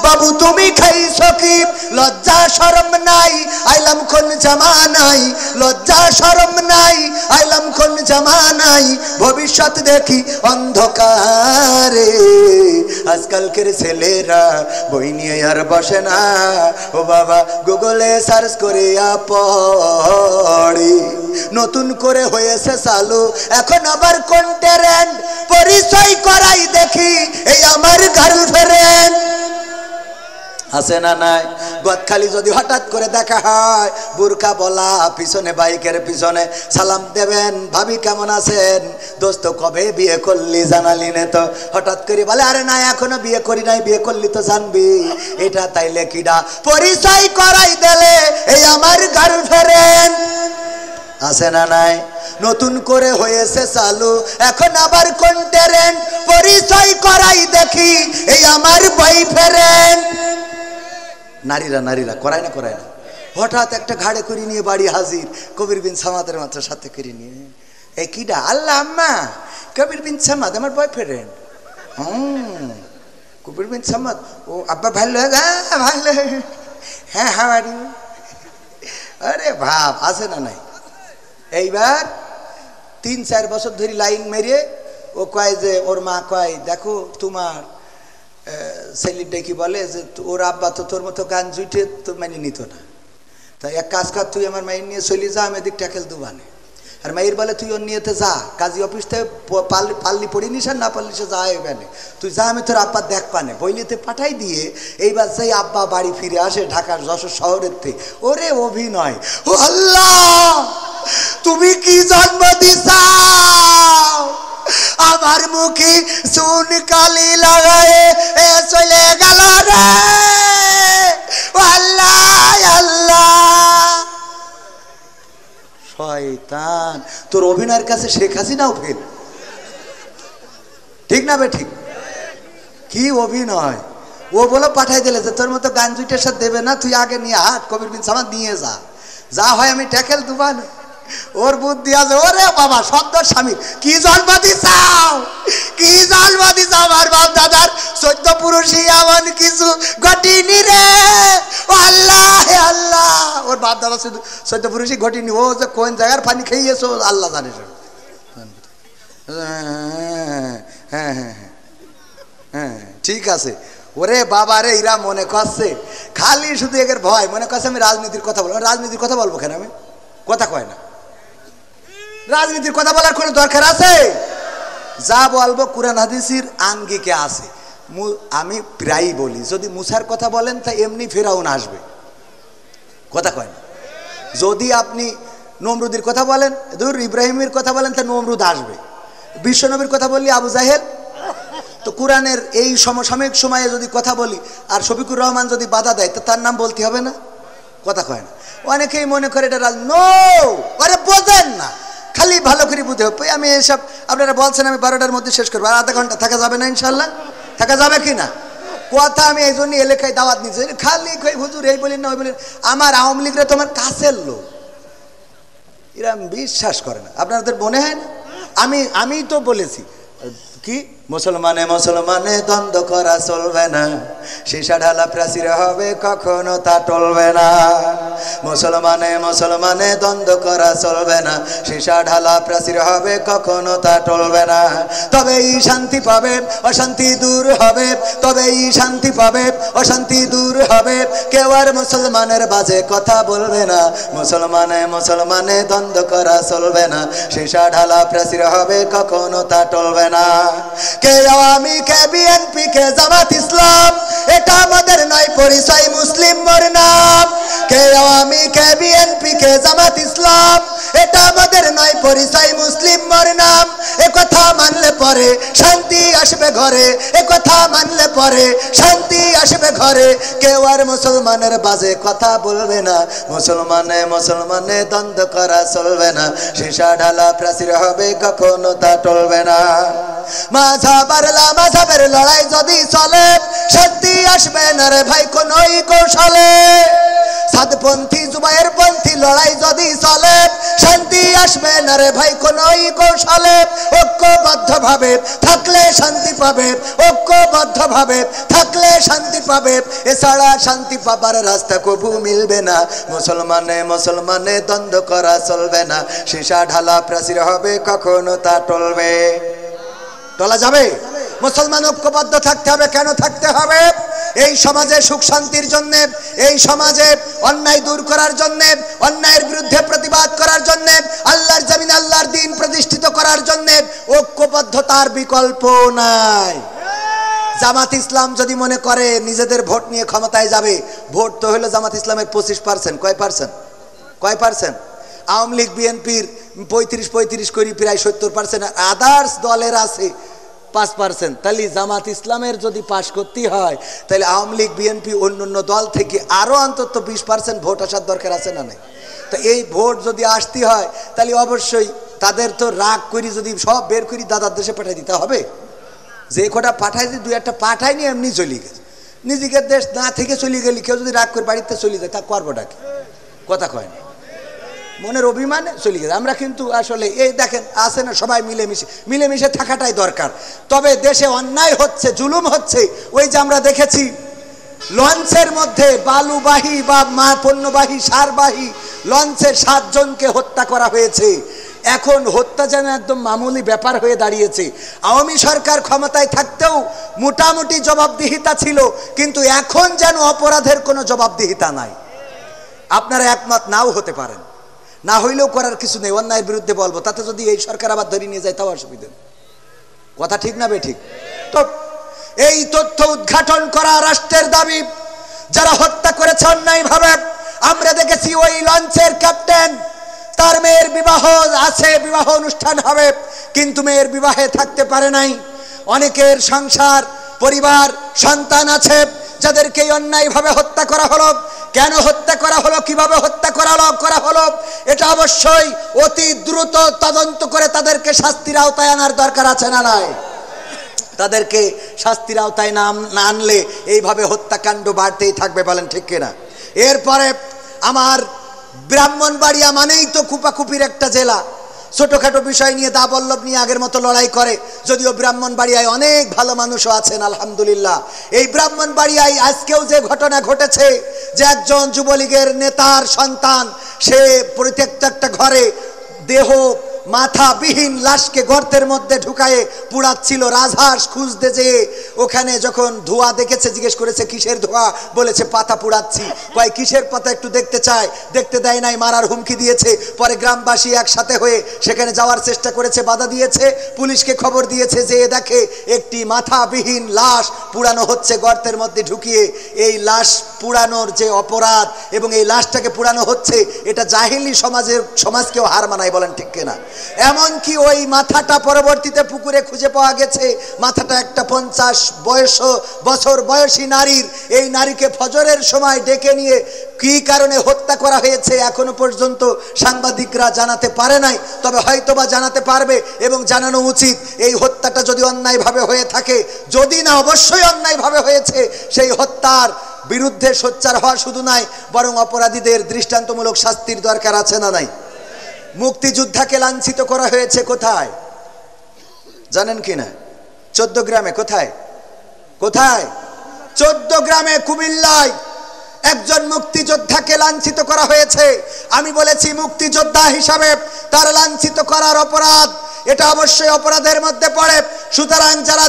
বাবু তুমি খাইছো কি? লজ্জা শরম নাই আইলাম কোন জামানাই, লজ্জা শরম নাই আইলাম কোন জামানাই, ভবিষ্যৎ দেখি অন্ধকারে। আজকালকের ছেলেরা বই নিয়ে আর বসে না, ও বাবা গুগলে সার্চ করিয়া পড়ে। নতুন করে হয়েছে চালু এখন আবার কোন ট্রেন্ড, পরিচয় করাই দেখি এই আমার গার্লফ্রেন্ড। আছে না নাই? গদখালি যদি হঠাৎ করে দেখা হয়, বুরকা বলা, পিছনে বাইকের পিছনে সালাম দেবেন, ভাবি কেমন আছেন, দোস্ত কবে বিয়ে করলি জানালি না তো, হঠাৎ করে বলে আরে না এখনো বিয়ে করি নাই, বিয়ে করলি তো জানবি। এটা তাইলে কিডা? পরিচয় করাই দিলে এই আমার গার্লফ্রেন্ড। আছে না নাই? নতুন করে হয়েছে চালু এখন আবার কোন ট্রেন্ড, পরিচয় করাই দেখি এই আমার বয়ফ্রেন্ড। নারীরা নারীরা করায় না, করায় না। হঠাৎ একটা ঘাড়ে করে নিয়ে বাড়ি হাজির, কবির বিন সামাদের মাত্র সাথে করে নিয়ে, এই কিডা? আল্লাহ আম্মা কবির বিন সামাদ আমার বয়ফ্রেন্ড। কবির বিন সামাদ, ও আব্বা ভালো, ভালো, হ্যাঁ হাউ আর ইউ। আরে ভাব, আছে না নাই? এইবার 3-4 বছর ধরে লাইন মেরে ও কয় যে ওর মা কয় দেখো তোমার ছেলেটা কি বলে যে ওর আব্বা তো তোর মতো গান জুটে তো মানে নিত না, তাই এক কাজ কর তুই আমার মায়ের নিয়ে চলে যা, আমি এদিক ট্যাকেল দুবানে। আর মায়ের বলে তুই ওর নিয়েতে যা, কাজী অফিস থেকে পাল্লি পড়িনিস আর না পারলি সে যা এখানে, তুই যা আমি তোর আব্বা দেখ পানে বইলিতে পাঠাই দিয়ে। এইবার সেই আব্বা বাড়ি ফিরে আসে ঢাকার যশোর শহরের থেকে, ওরে অভিনয়, ও আল্লাহ তুমি কি জন্ম দিছাও, আমার মুখে চুন কালি লাগায় এ চলে গেল রে, আল্লাহ আল্লাহ। শয়তান, তোর অভিনয়ের কাছে শেখ হাসিনাও ফেল। ঠিক না বে ঠিক? কি অভিনয়! ও বলো পাঠাই দিলে যে তোর মতো গান দুইটার সাথে দেবে না, তুই আগে নিয়ে হাট কবির বিন সামাদ নিয়ে যা, যা হয় আমি ট্যাকেল দুবান। ওর বুদ্ধি আছে, ওরে বাবা সদ্দর স্বামী কি জন্মাদি চাও, কি জন্মাদি চাও, আমার বাপ দাদার 14 পুরুষই এমন কিছু ঘটিনি রে, ও আল্লাহ হে আল্লাহ। ওর বাপ দাদা শুধু 14 পুরুষই ঘটিনি, ও যে কোন জায়গার পানি খেয়েছো আল্লাহ জানে। হ্যাঁ হ্যাঁ হ্যাঁ ঠিক আছে। ওরে বাবা রে, এরা মনে করছে খালি শুধু একের ভয়, মনে করছে আমি রাজনীতির কথা বলবো। রাজনীতির কথা বলবো কেন? আমি কথা কয় না, রাজনীতির কথা বলার কোনো দরকার আছে? যা বলবো কোরআন হাদিসের আঙ্গিকে আছে। আমি প্রায়ই বলি, যদি মুসার কথা বলেন তা এমনি ফেরাউন আসবে, কথা কয় না। যদি আপনি নমরুদের কথা বলেন, ধর ইব্রাহিমের কথা বলেন, তা নমরুদ আসবে। বিশ্বনবীর কথা বললি আবু জাহেল। তো কোরআনের এই সমসাময়িক সময়ে যদি কথা বলি আর শফিকুর রহমান যদি বাধা দেয়, তো তার নাম বলতে হবে না, কথা কয় না। অনেকেই মনে করে এটা নো, আরে বোঝেন না, খালি ভালো করে বুঝতে হবে। আমি এসব আপনারা বলছেন আমি 12টার মধ্যে শেষ করবো, আর আধা ঘন্টা থাকা যাবে না ইনশাল্লাহ? থাকা যাবে কি না? কথা আমি এই জন্য এলাকায় দাওয়াত নিচ্ছি, খালি কই হুজুর এই বলেন না ওই বলেন। আমার আওয়ামী লীগরা তোমার কাছের লোক, এরা বিশ্বাস করে না, আপনাদের মনে হয় না? আমি তো বলেছি কি, মুসলমানে মুসলমানে দ্বন্দ্ব করা চলবে না, সীসা ঢালা প্রাচীর হবে কখনো তা টলবে না। মুসলমানে মুসলমানে দ্বন্দ্ব করা চলবে না, সীসা ঢালা প্রাচীর হবে কখনো তা টলবে না। তবেই শান্তি পাবে, অশান্তি দূর হবে, তবেই শান্তি পাবে, অশান্তি দূর হবে। কেউ আর মুসলমানের বাজে কথা বলবে না, মুসলমানে মুসলমানে দ্বন্দ্ব করা চলবে না, সীসা ঢালা প্রাচীর হবে কখনো তা টলবে না। কে আওয়ামী, কে বিএনপি, কে জামাত ইসলাম, এটা আমাদের নয় পরিচয়, মুসলিম মোর নাম। কে আওয়ামী, কে বিএনপি, কে জামাত ইসলাম, এটা আমাদের নয় পরিচয়, মুসলিম মোর নাম। এ কথা মানলে পরে শান্তি আসবে ঘরে, এ কথা মানলে পরে শান্তি আসবে ঘরে। কেউ আর মুসলমানের বাজে কথা বলবে না, মুসলমানে মুসলমানে দ্বন্দ্ব করা চলবে না, সীসা ঢালা প্রাচীর হবে কখনো তা টলবে না। মাঝাবের লড়াই যদি চলে, শান্তি আসবে না রে ভাই কোনই কৌশলে। সাদপন্থী জুবায়ের পন্থী লড়াই যদি চলে, শান্তি আসবে না রে ভাই কোনই কৌশলে। ঐক্যবদ্ধ ভাবে থাকলে শান্তি পাবে, ঐক্যবদ্ধ ভাবে থাকলে শান্তি পাবে, এছাড়া শান্তি পাবার রাস্তা কবু মিলবে না। মুসলমানে মুসলমানে দ্বন্দ্ব করা চলবে না, সীসা ঢালা প্রাচীর হবে কখনো তা টলবে, টলা যাবে। মুসলমান ঐক্যবদ্ধ থাকতে হবে। কেন থাকতে হবে? এই সমাজে সুখ শান্তির জন্য, এই সমাজে অন্যায় দূর করার জন্য, অন্যায়ের বিরুদ্ধে প্রতিবাদ করার জন্য, আল্লাহর জমিনে আল্লাহর দ্বীন প্রতিষ্ঠিত করার জন্য ঐক্যবদ্ধতার বিকল্প নাই। জামাত ইসলাম যদি মনে করে নিজেদের ভোট নিয়ে ক্ষমতায় যাবে, ভোট তো হলো জামাত ইসলামের 25%, কয় পার্সেন্ট? কয় পার্সেন্ট? আওয়ামী লীগ বিএনপির 35 করি প্রায় 70%, আদার্স দলের আছে 5%। তাহলে জামাত ইসলামের যদি পাশ করতে হয়, তাহলে আওয়ামী লীগ বিএনপি অন্য দল থেকে আরো অন্তত 20% ভোট আসার দরকার আছে না নাই? তো এই ভোট যদি আসতে হয়, তাহলে অবশ্যই তাদের তো রাগ করি যদি সব বের করি দাদার দেশে পাঠিয়ে দিতে হবে। যে কটা পাঠাই দিয়ে 2-1টা পাঠায়নি এমনি চলে গেছে, নিজেদের দেশ না থেকে চলে গেলি। কেউ যদি রাগ করে বাড়িতে চলে যায়, তা করবোটাকে, কথা কয় না, মনের অভিমানে চলে গেছে। আমরা কিন্তু আসলে এই দেখেন আছে না, সবাই মিলেমিশে থাকাটাই দরকার। তবে দেশে অন্যায় হচ্ছে, জুলুম হচ্ছে। ওই যে আমরা দেখেছি লঞ্চের মধ্যে বালুবাহী বা পণ্যবাহী সারবাহী লঞ্চে 7 জনকে হত্যা করা হয়েছে। এখন হত্যা যেন একদম মামুলি ব্যাপার হয়ে দাঁড়িয়েছে। আওয়ামী সরকার ক্ষমতায় থাকতেও মোটামুটি জবাবদিহিতা ছিল, কিন্তু এখন যেন অপরাধের কোনো জবাবদিহিতা নাই। আপনারা একমত নাও হতে পারেন, না হইলেও করার কিছু নেই, অন্যায়ের বিরুদ্ধে বলবো। তাতে যদি এই সরকার আবার ধরে নিয়ে যায় তাও অসুবিধা, কথা ঠিক না বেঠিক? তো এই তথ্য উদ্ঘাটন করা রাষ্ট্রের দাবি। যারা হত্যা করেছে অন্যায় ভাবে, আমরা দেখেছি ওই লঞ্চের ক্যাপ্টেন, তার মেয়ের বিবাহ আছে, বিবাহ অনুষ্ঠান হবে, কিন্তু মেয়ের বিবাহে থাকতে পারে নাই। অনেকের সংসার, পরিবার, সন্তান আছে, যাদেরকে অন্যায়ভাবে হত্যা করা হলো। কেন হত্যা করা হলো, কিভাবে হত্যা করা হলো, এটা অবশ্যই অতি দ্রুত তদন্ত করে তাদেরকে শাস্তির আওতায় আনার দরকার আছে না নাই? তাদেরকে শাস্তির আওতায় না আনলে এইভাবে হত্যাকাণ্ড বাড়তেই থাকবে, বলেন ঠিক কিনা? এরপরে আমার ব্রাহ্মণবাড়িয়া মানেই তো কুপাকুপির একটা জেলা, ছোটখাটো বিষয় নিয়ে দাবল্লভ নিয়ে আগের মতো লড়াই করে, যদিও ব্রাহ্মণবাড়িয়ায় অনেক ভালো মানুষও আছেন আলহামদুলিল্লাহ। এই ব্রাহ্মণবাড়িয়ায় আজকেও যে ঘটনা ঘটেছে যে একজন যুবলীগের নেতার সন্তান সে প্রত্যেকটা একটা ঘরে দেহ মাথাবিহীন লাশকে গর্তের মধ্যে ঢুকায়ে পুড়াচ্ছিল, রাজহাঁস খুঁজতে যেয়ে ওখানে যখন ধোঁয়া দেখেছে জিজ্ঞেস করেছে কিসের ধোঁয়া, বলেছে পাতা পুড়াচ্ছি। কয় কিসের পাতা একটু দেখতে চায়, দেখতে দেয় নাই, মারার হুমকি দিয়েছে। পরে গ্রামবাসী একসাথে হয়ে সেখানে যাওয়ার চেষ্টা করেছে, বাধা দিয়েছে, পুলিশকে খবর দিয়েছে, যে দেখে একটি মাথাবিহীন লাশ পুড়ানো হচ্ছে গর্তের মধ্যে ঢুকিয়ে। এই লাশ পুড়ানোর যে অপরাধ এবং এই লাশটাকে পুড়ানো হচ্ছে, এটা জাহিলি সমাজকেও হার মানায়, বলেন ঠিক কিনা? এমনকি ওই মাথাটা পরবর্তীতে পুকুরে খুঁজে পাওয়া গেছে, মাথাটা একটা 50 বছর বয়সী নারীর। এই নারীকে ফজরের সময় ডেকে নিয়ে কি কারণে হত্যা করা হয়েছে এখনো পর্যন্ত সাংবাদিকরা জানাতে পারে নাই, তবে হয়তোবা জানাতে পারবে এবং জানানো উচিত। এই হত্যাটা যদি অন্যায়ভাবে হয়ে থাকে, যদি না অবশ্যই অন্যায়ভাবে হয়েছে, সেই হত্যার বিরুদ্ধে সোচ্চার হওয়া শুধু নয়, বরং অপরাধীদের দৃষ্টান্তমূলক শাস্তির দরকার আছে না নাই? মুক্তিযোদ্ধাকে লাঞ্ছিত করা হয়েছে কোথায় জানেন কিনা? 14 গ্রামে। কোথায়? 14 গ্রামে কুমিল্লায় একজন মুক্তিযোদ্ধাকে লাঞ্ছিত করা হয়েছে। আমি বলেছি মুক্তিযোদ্ধা হিসাবে তার লাঞ্ছিত করার অপরাধ, এটা অবশ্যই অপরাধের মধ্যে পড়ে। সুতরাং যারা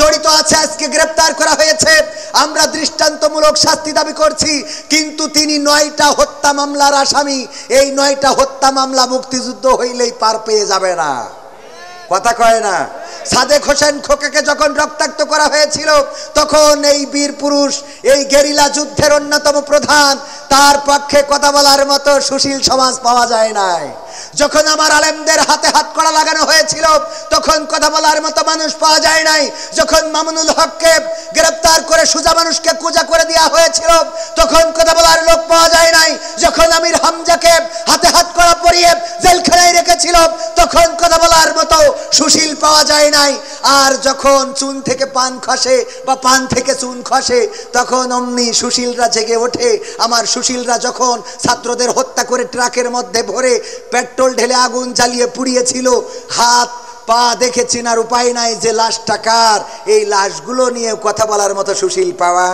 জড়িত আছে আজকে গ্রেপ্তার করা হয়েছে, আমরা দৃষ্টান্তমূলক শাস্তি দাবি করছি। কিন্তু তিনি 9টা হত্যা মামলার আসামি। এই 9টা হত্যা মামলা মুক্তিযুদ্ধ হইলেই পার পেয়ে যাবে না, কথা কয় না? সাদেক হোসেন খোকাকে যখন রক্তাক্ত করা হয়েছিল, তখন এই বীর পুরুষ, এই গেরিলা যুদ্ধের অন্যতম প্রধান, তার পক্ষে কথা বলার মতো সুশীল সমাজ পাওয়া যায় নাই। যখন আমার আলেমদের হাতে হাত কড়া লাগানো হয়েছিল, তখন কথা বলার মতো মানুষ পাওয়া যায় নাই। যখন মামুনুল হককে গ্রেপ্তার করে সুজা মানুষকে কুজা করে দেওয়া হয়েছিল, তখন কথা বলার লোক পাওয়া যায় নাই। যখন আমির হামজাকে হাতে হাত কড়া পরিয়ে জেলখানায় রেখেছিল, তখন কথা বলার মতো সুশীল পাওয়া যায় নাই। আর যখন চুন থেকে পান খসে বা পান থেকে চুন খসে, তখন অমনি সুশীলরা জেগে ওঠে। আমার সুশীলরা যখন ছাত্রদের হত্যা করে ট্রাকের মধ্যে ভরে পেট্রোল ঢেলে আগুন জ্বালিয়ে পুড়িয়েছিল, হাত পা দেখে চেনার উপায় নাই যে লাশটা কার। এই লাশগুলো নিয়ে কথা বলার মতো সুশীল পাওয়া,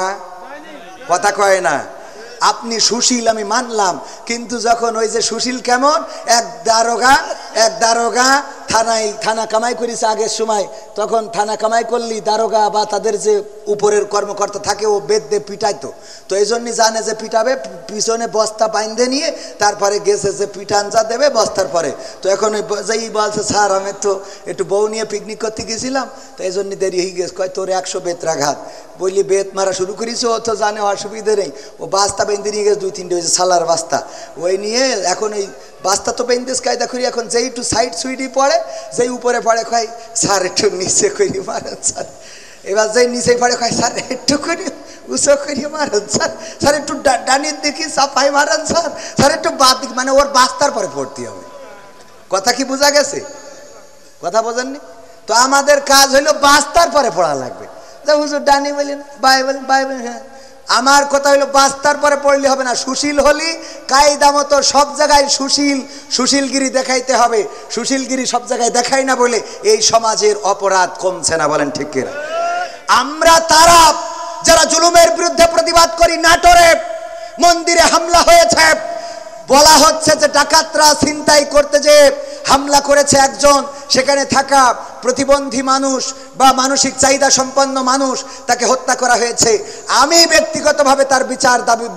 কথা কয় না? আপনি সুশীল আমি মানলাম, কিন্তু যখন ওই যে সুশীল কেমন, এক দারোগা থানা কামাই করেছে আগের সময়, তখন থানা কামাই করলি দারোগা বা তাদের যে উপরের কর্মকর্তা থাকে ও বেদে পিটাইতো। তো এই জন্যই জানে যে পিটাবে, পিছনে বস্তা বাইন্ধে নিয়ে তারপরে গেছে যে পিঠান যা দেবে বস্তার পরে। তো এখন যেই বলছে স্যার আমি তো একটু বউ নিয়ে পিকনিক করতে গেছিলাম, তো এই জন্য দেরি হয়ে গেছে। কয় তোর 100 বেত্রাঘাত। বললি বেত মারা শুরু করেছে, ও তো জানে অসুবিধে নেই। ও বাস্তা বেঁধে নিয়ে গেছে 2-3টে, হয়েছে সালার বাস্তা। ওই নিয়ে এখন এই বাস্তা তো বেঁধেস কায়দা করি, এখন যেই একটু সাইড সুইডি পড়ে, যেই উপরে পড়ে কয় স্যার একটু নিচে করি মারেন স্যার। এবার যেই নিচে পড়ে কয় স্যার একটু করি উঁচু করি মারেন স্যার, স্যার একটু ডানির দেখি সাফাই মারেন স্যার, স্যার একটু বাদ দিক, মানে ওর বাস্তার পরে পড়তে হবে। কথা কি বোঝা গেছে? কথা বোঝেননি? তো আমাদের কাজ হলো বাস্তার পরে পড়া লাগবে। হুজুর ডানি বলেন, বাই বলেন, বাই বলেন। হ্যাঁ, আমার কথা হলো বাস্তার পরে পড়লে হবে না। সুশীল হলি কায়দা মতো সব জায়গায় সুশীলগিরি দেখাইতে হবে। সুশীলগিরি সব জায়গায় দেখাই না বলে এই সমাজের অপরাধ কমছে না, বলেন ঠিক কিনা? আমরা তারা যারা জুলুমের বিরুদ্ধে প্রতিবাদ করি, নাটোরে মন্দিরে হামলা হয়েছে, বলা হচ্ছে যে ডাকাতরা ছিনতাই করতে যে হামলা করেছে একজন, সেখানে থাকা প্রতিবন্ধী মানুষ বা মানসিক চাহিদা সম্পন্ন মানুষ, তাকে হত্যা করা হয়েছে। আমি ব্যক্তিগতভাবে তার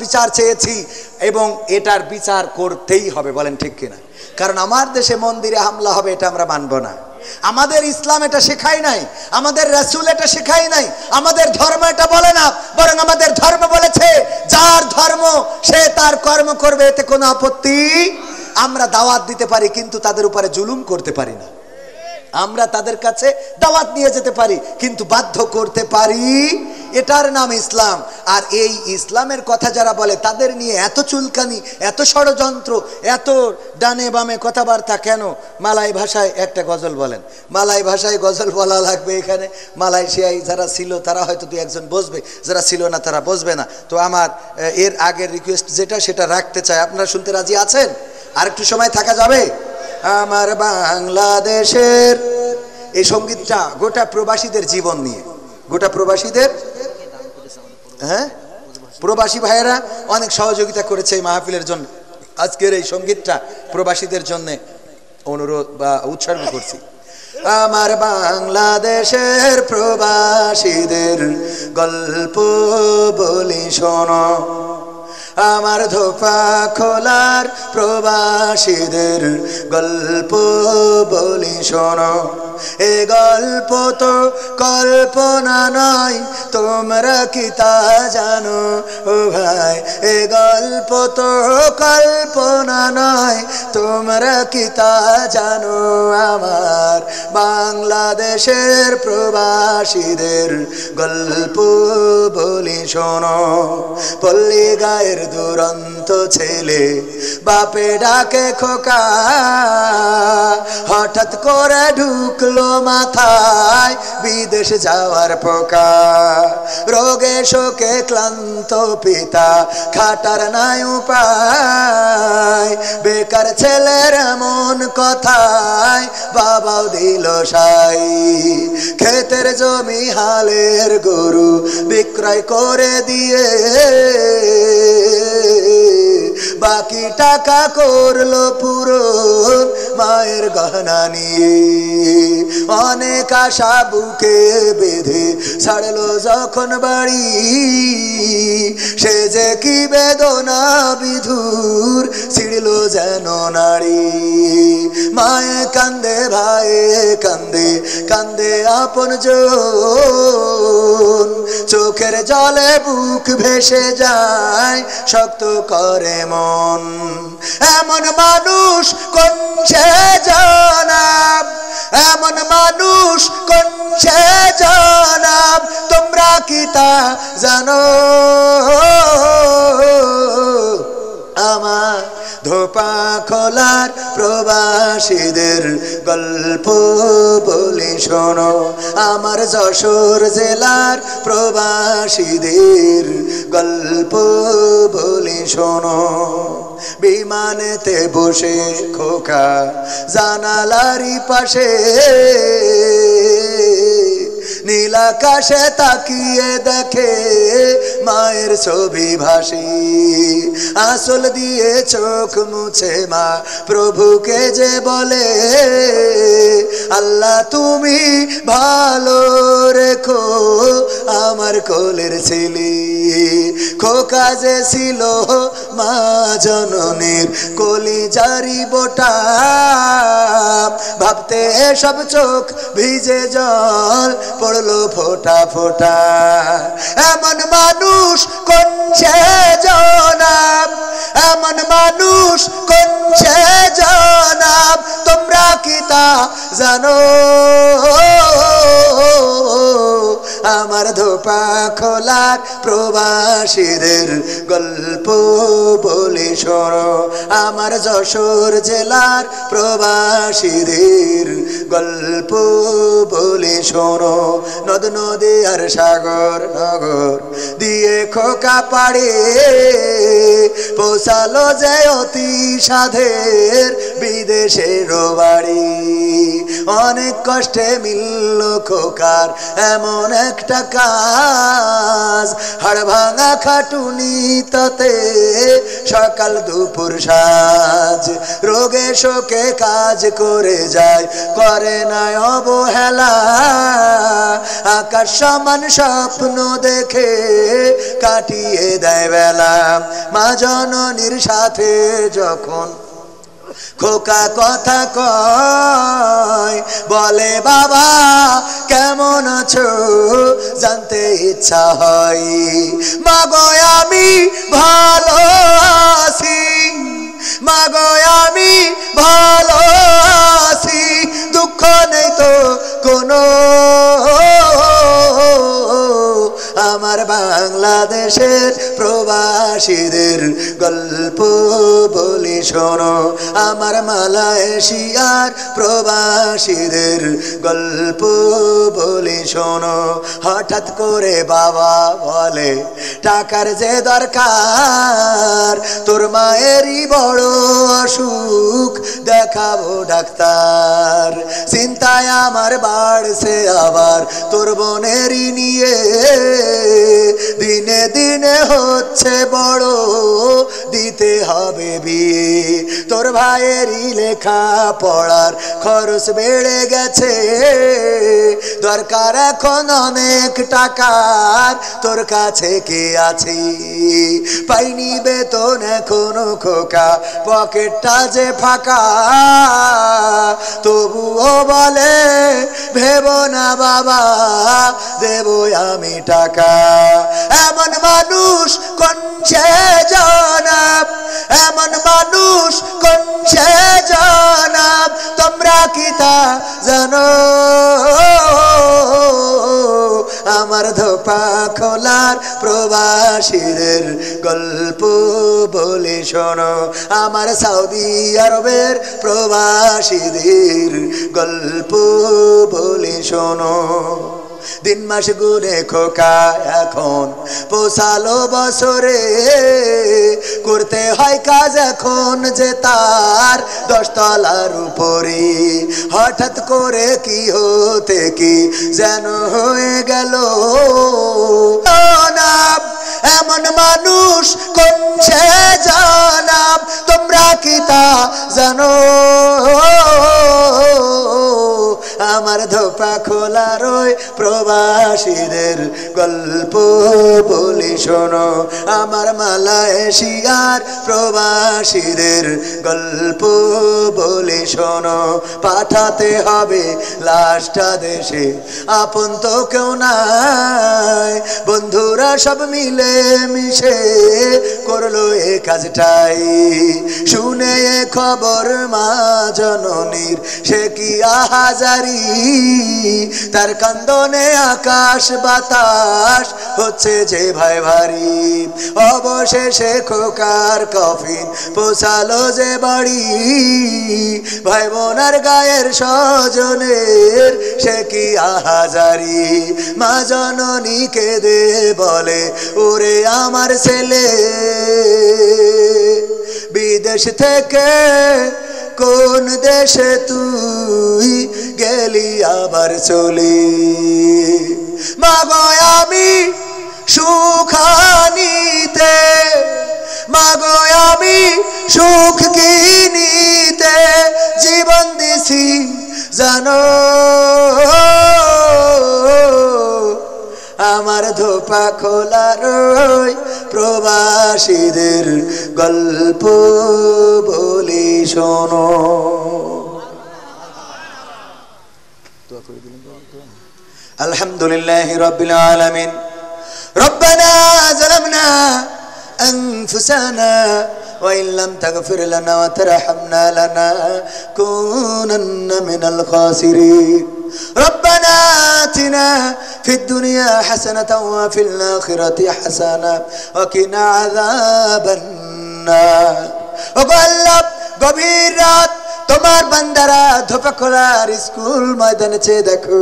বিচার চেয়েছি এবং এটার বিচার করতেই হবে, বলেন ঠিক কিনা? কারণ আমার দেশে মন্দিরে হামলা হবে এটা আমরা মানব না। আমাদের ইসলাম এটা শেখায় নাই, আমাদের রাসূল এটা শেখায় নাই, আমাদের ধর্ম এটা বলে না। বরং আমাদের ধর্ম বলেছে যার ধর্ম সে তার কর্ম করবে, এতে কোনো আপত্তি। আমরা দাওয়াত দিতে পারি কিন্তু তাদের উপরে জুলুম করতে পারি না। আমরা তাদের কাছে দাওয়াত নিয়ে যেতে পারি, কিন্তু বাধ্য করতে পারি, এটার নাম ইসলাম। আর এই ইসলামের কথা যারা বলে তাদের নিয়ে এত চুলকানি, এত ষড়যন্ত্র, এত ডানে বামে কথাবার্তা কেন? মালাই ভাষায় একটা গজল বলেন, মালাই ভাষায় গজল বলা লাগবে এখানে। মালয়েশিয়ায় যারা ছিল তারা হয়তো দু একজন বসবে, যারা ছিল না তারা বসবে না। তো আমার এর আগের রিকোয়েস্ট যেটা সেটা রাখতে চাই। আপনারা শুনতে রাজি আছেন? আর একটু সময় থাকা যাবে? আমার বাংলাদেশের এই সঙ্গীতটা গোটা প্রবাসীদের জীবন নিয়ে, গোটা প্রবাসীদের, হ্যাঁ প্রবাসী ভাইয়েরা অনেক সহযোগিতা করেছে এই মাহফিলের জন্য। আজকের এই সঙ্গীতটা প্রবাসীদের জন্য অনুরোধ বা উৎসর্গ করছি। আমার বাংলাদেশের প্রবাসীদের গল্প বলি শোনো, আমার ধোপা খোলার প্রবাসীদের গল্প বলি শোনো। এ গল্প তো কল্পনা নয়, তোমরা কি তা জানো ও ভাই? এ গল্প তো কল্পনা নয়, তোমরা কি তা জানো? আমার বাংলাদেশের প্রবাসীদের গল্প বলি শোনো। পল্লী গায়ের দুরন্ত ছেলে বাপে ডাকে খোকা, হঠাৎ করে ঢুকলো মাথায় বিদেশ যাওয়ার পোকা। রোগে শোকে ক্লান্ত পিতা খাটার নাই উপায়, বেকার ছেলের এমন কথায় বাবাও দিল সাই। ক্ষেতের জমি হালের গরু বিক্রয় করে দিয়ে বাকি টাকা করলো পূরণ মায়ের গহনা নিয়ে। অনেক আশা বুকে বেঁধে ছাড়লো যখন বাড়ি, সে যে কি বেদনা বিধুর ছিড়লো যেন নারী। মায়ে কান্দে, ভাইয়ে কান্দে, কান্দে আপন জন, চোখের জলে বুক ভেসে যায়, শক্ত করে মন। এমন মানুষ কোন সে জনাব, এমন মানুষ কোন সে জনাব, তোমরা কি তা জানো? আমার ধোপা খোলার প্রবাসীদের গল্প বলি শোনো, আমার যশোর জেলার প্রবাসীদের গল্প বলি শোনো। বিমানেতে বসে খোকা জানালারি পাশে, নীল আকাশে তাকিয়ে দেখে মায়ের ছবি ভাসি। আঁচল দিয়ে চোখ মুছে মা প্রভুকে যে বলে, আল্লাহ তুমি ভালো রেখো আমার কোলের ছেলে। খোকা যে ছিল মা জননীর কলিজারি বোটা, ভাবতে সব চোখ ভিজে জল পড়লো ফোঁটা ফোঁটা। এমন মানুষ কোন সে জনাব, এমন মানুষ কোন সে জনাব, তোমরা কি তা জানো? আমার ধোপা খোলার প্রবাসীদের গল্প বলি শোনো, আমার যশোর জেলার প্রবাসীদের গল্প বলি শোনো। নদ নদী আর সাগর নগর দিয়ে খোকা পাড়ে পৌঁছালো যে অতি সাধের বিদেশের বাড়ি। অনেক কষ্টে মিলল খোকার এমন একটা কাজ, হাড় ভাঙা খাটুনি তাতে সকাল দুপুর সাজ। রোগে শোকে কাজ করে যায়, করে না অবহেলা, আকাশ সমান স্বপ্ন দেখে কাটিয়ে দেয় বেলা। মা জননীর সাথে যখন খোকা কথা কয়, বলে বাবা কেমন আছো জানতে ইচ্ছা হয়। মাগো আমি ভালো আছি, মাগো আমি ভালো আছি, দুঃখ নেই তো দেশের প্রবাসীদের গল্প বলি শোনো, আমার মালয়েশিয়ার প্রবাসীদের গল্প বলি শোনো। হঠাৎ করে বাবা বলে টাকার যে দরকার, তোর মায়েরই বড় অসুখ, দেখাবো ডাক্তার। চিন্তায় আমার বাড়ছে আবার তোর বোনেরই নিয়ে, দিনে দিনে হচ্ছে বড়, দিতে হবে বিয়ে। তোর ভাইয়েরই লেখা পড়ার খরচ বেড়ে গেছে, দরকার এখন অনেক টাকার, তোর কাছে কে আছে? পাইনি বেতন এখনো খোকা, পকেটটা যে ফাঁকা, তবুও বলে ভেবো না বাবা, দেবো আমি টাকা। এমন মানুষ কোন সে জনাব, এমন মানুষ কোন সে জনাব, তোমরা কি তা জানো? আমার ধোপা খোলার প্রবাসীদের গল্প বলে শোনো, আমার সৌদি আরবের প্রবাসীদের গল্প বলে শোনো। দিন মাস গুনে খোকা এখন পোষালো বছরে, করতে হয় কাজ এখন যে তার 10 তলার উপরে। হঠাৎ করে কি হতে কি যেন হয়ে গেল জনাব, এমন মানুষ কোন সে জনাব, তোমরা কি তা জানো? আমার ধোপা খোলার ওই প্রবাসীদের গল্প বলি শোনো, আমার মালয়েশিয়ার প্রবাসীদের গল্প বলি শোনো। পাঠাতে হবে লাশটা দেশে, আপন তো কেউ নাই, বন্ধুরা সব মিলে মিশে করলো এ কাজটাই। শুনে এ খবর মা জননীর সে কি আহাজারি, তার কান্দনে আকাশ বাতাস হচ্ছে যে ভাই ভারী। অবশেষে খোকার কফিন পৌঁছালো যে বাড়ি, ভাই বোনার গায়ের স্বজনের সে কি আহাজারি। মা জননী কেঁদে বলে ওরে আমার ছেলে, বিদেশ থেকে কোন দেশে তুই গেলি আবার চলে। মাগো আমি সুখানিতে, মাগো আমি সুখ কিনিতে জীবন দিছি জানো, আমার ধোপা খোলার ওই প্রবাসীদের গল্প বলি শোনো। আলহামদুলিল্লাহি রাব্বিল আলামিন। রব্বানা যালামনা আনফুসানা وإن لم تغفر لنا وترحمنا لنكونن من الخاسرين. ربنا آتنا في الدنيا حسنة وفي الآخرة حسنة وقنا عذاب النار. وقال গভীর রাত তোমার বান্দারা ধোপা খোলার স্কুল ময়দানে চেয়ে দেখো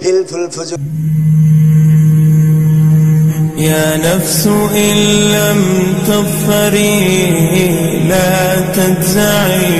হিলফুল ফুজুর। يا نفس إن لم تظفري لا تجزعي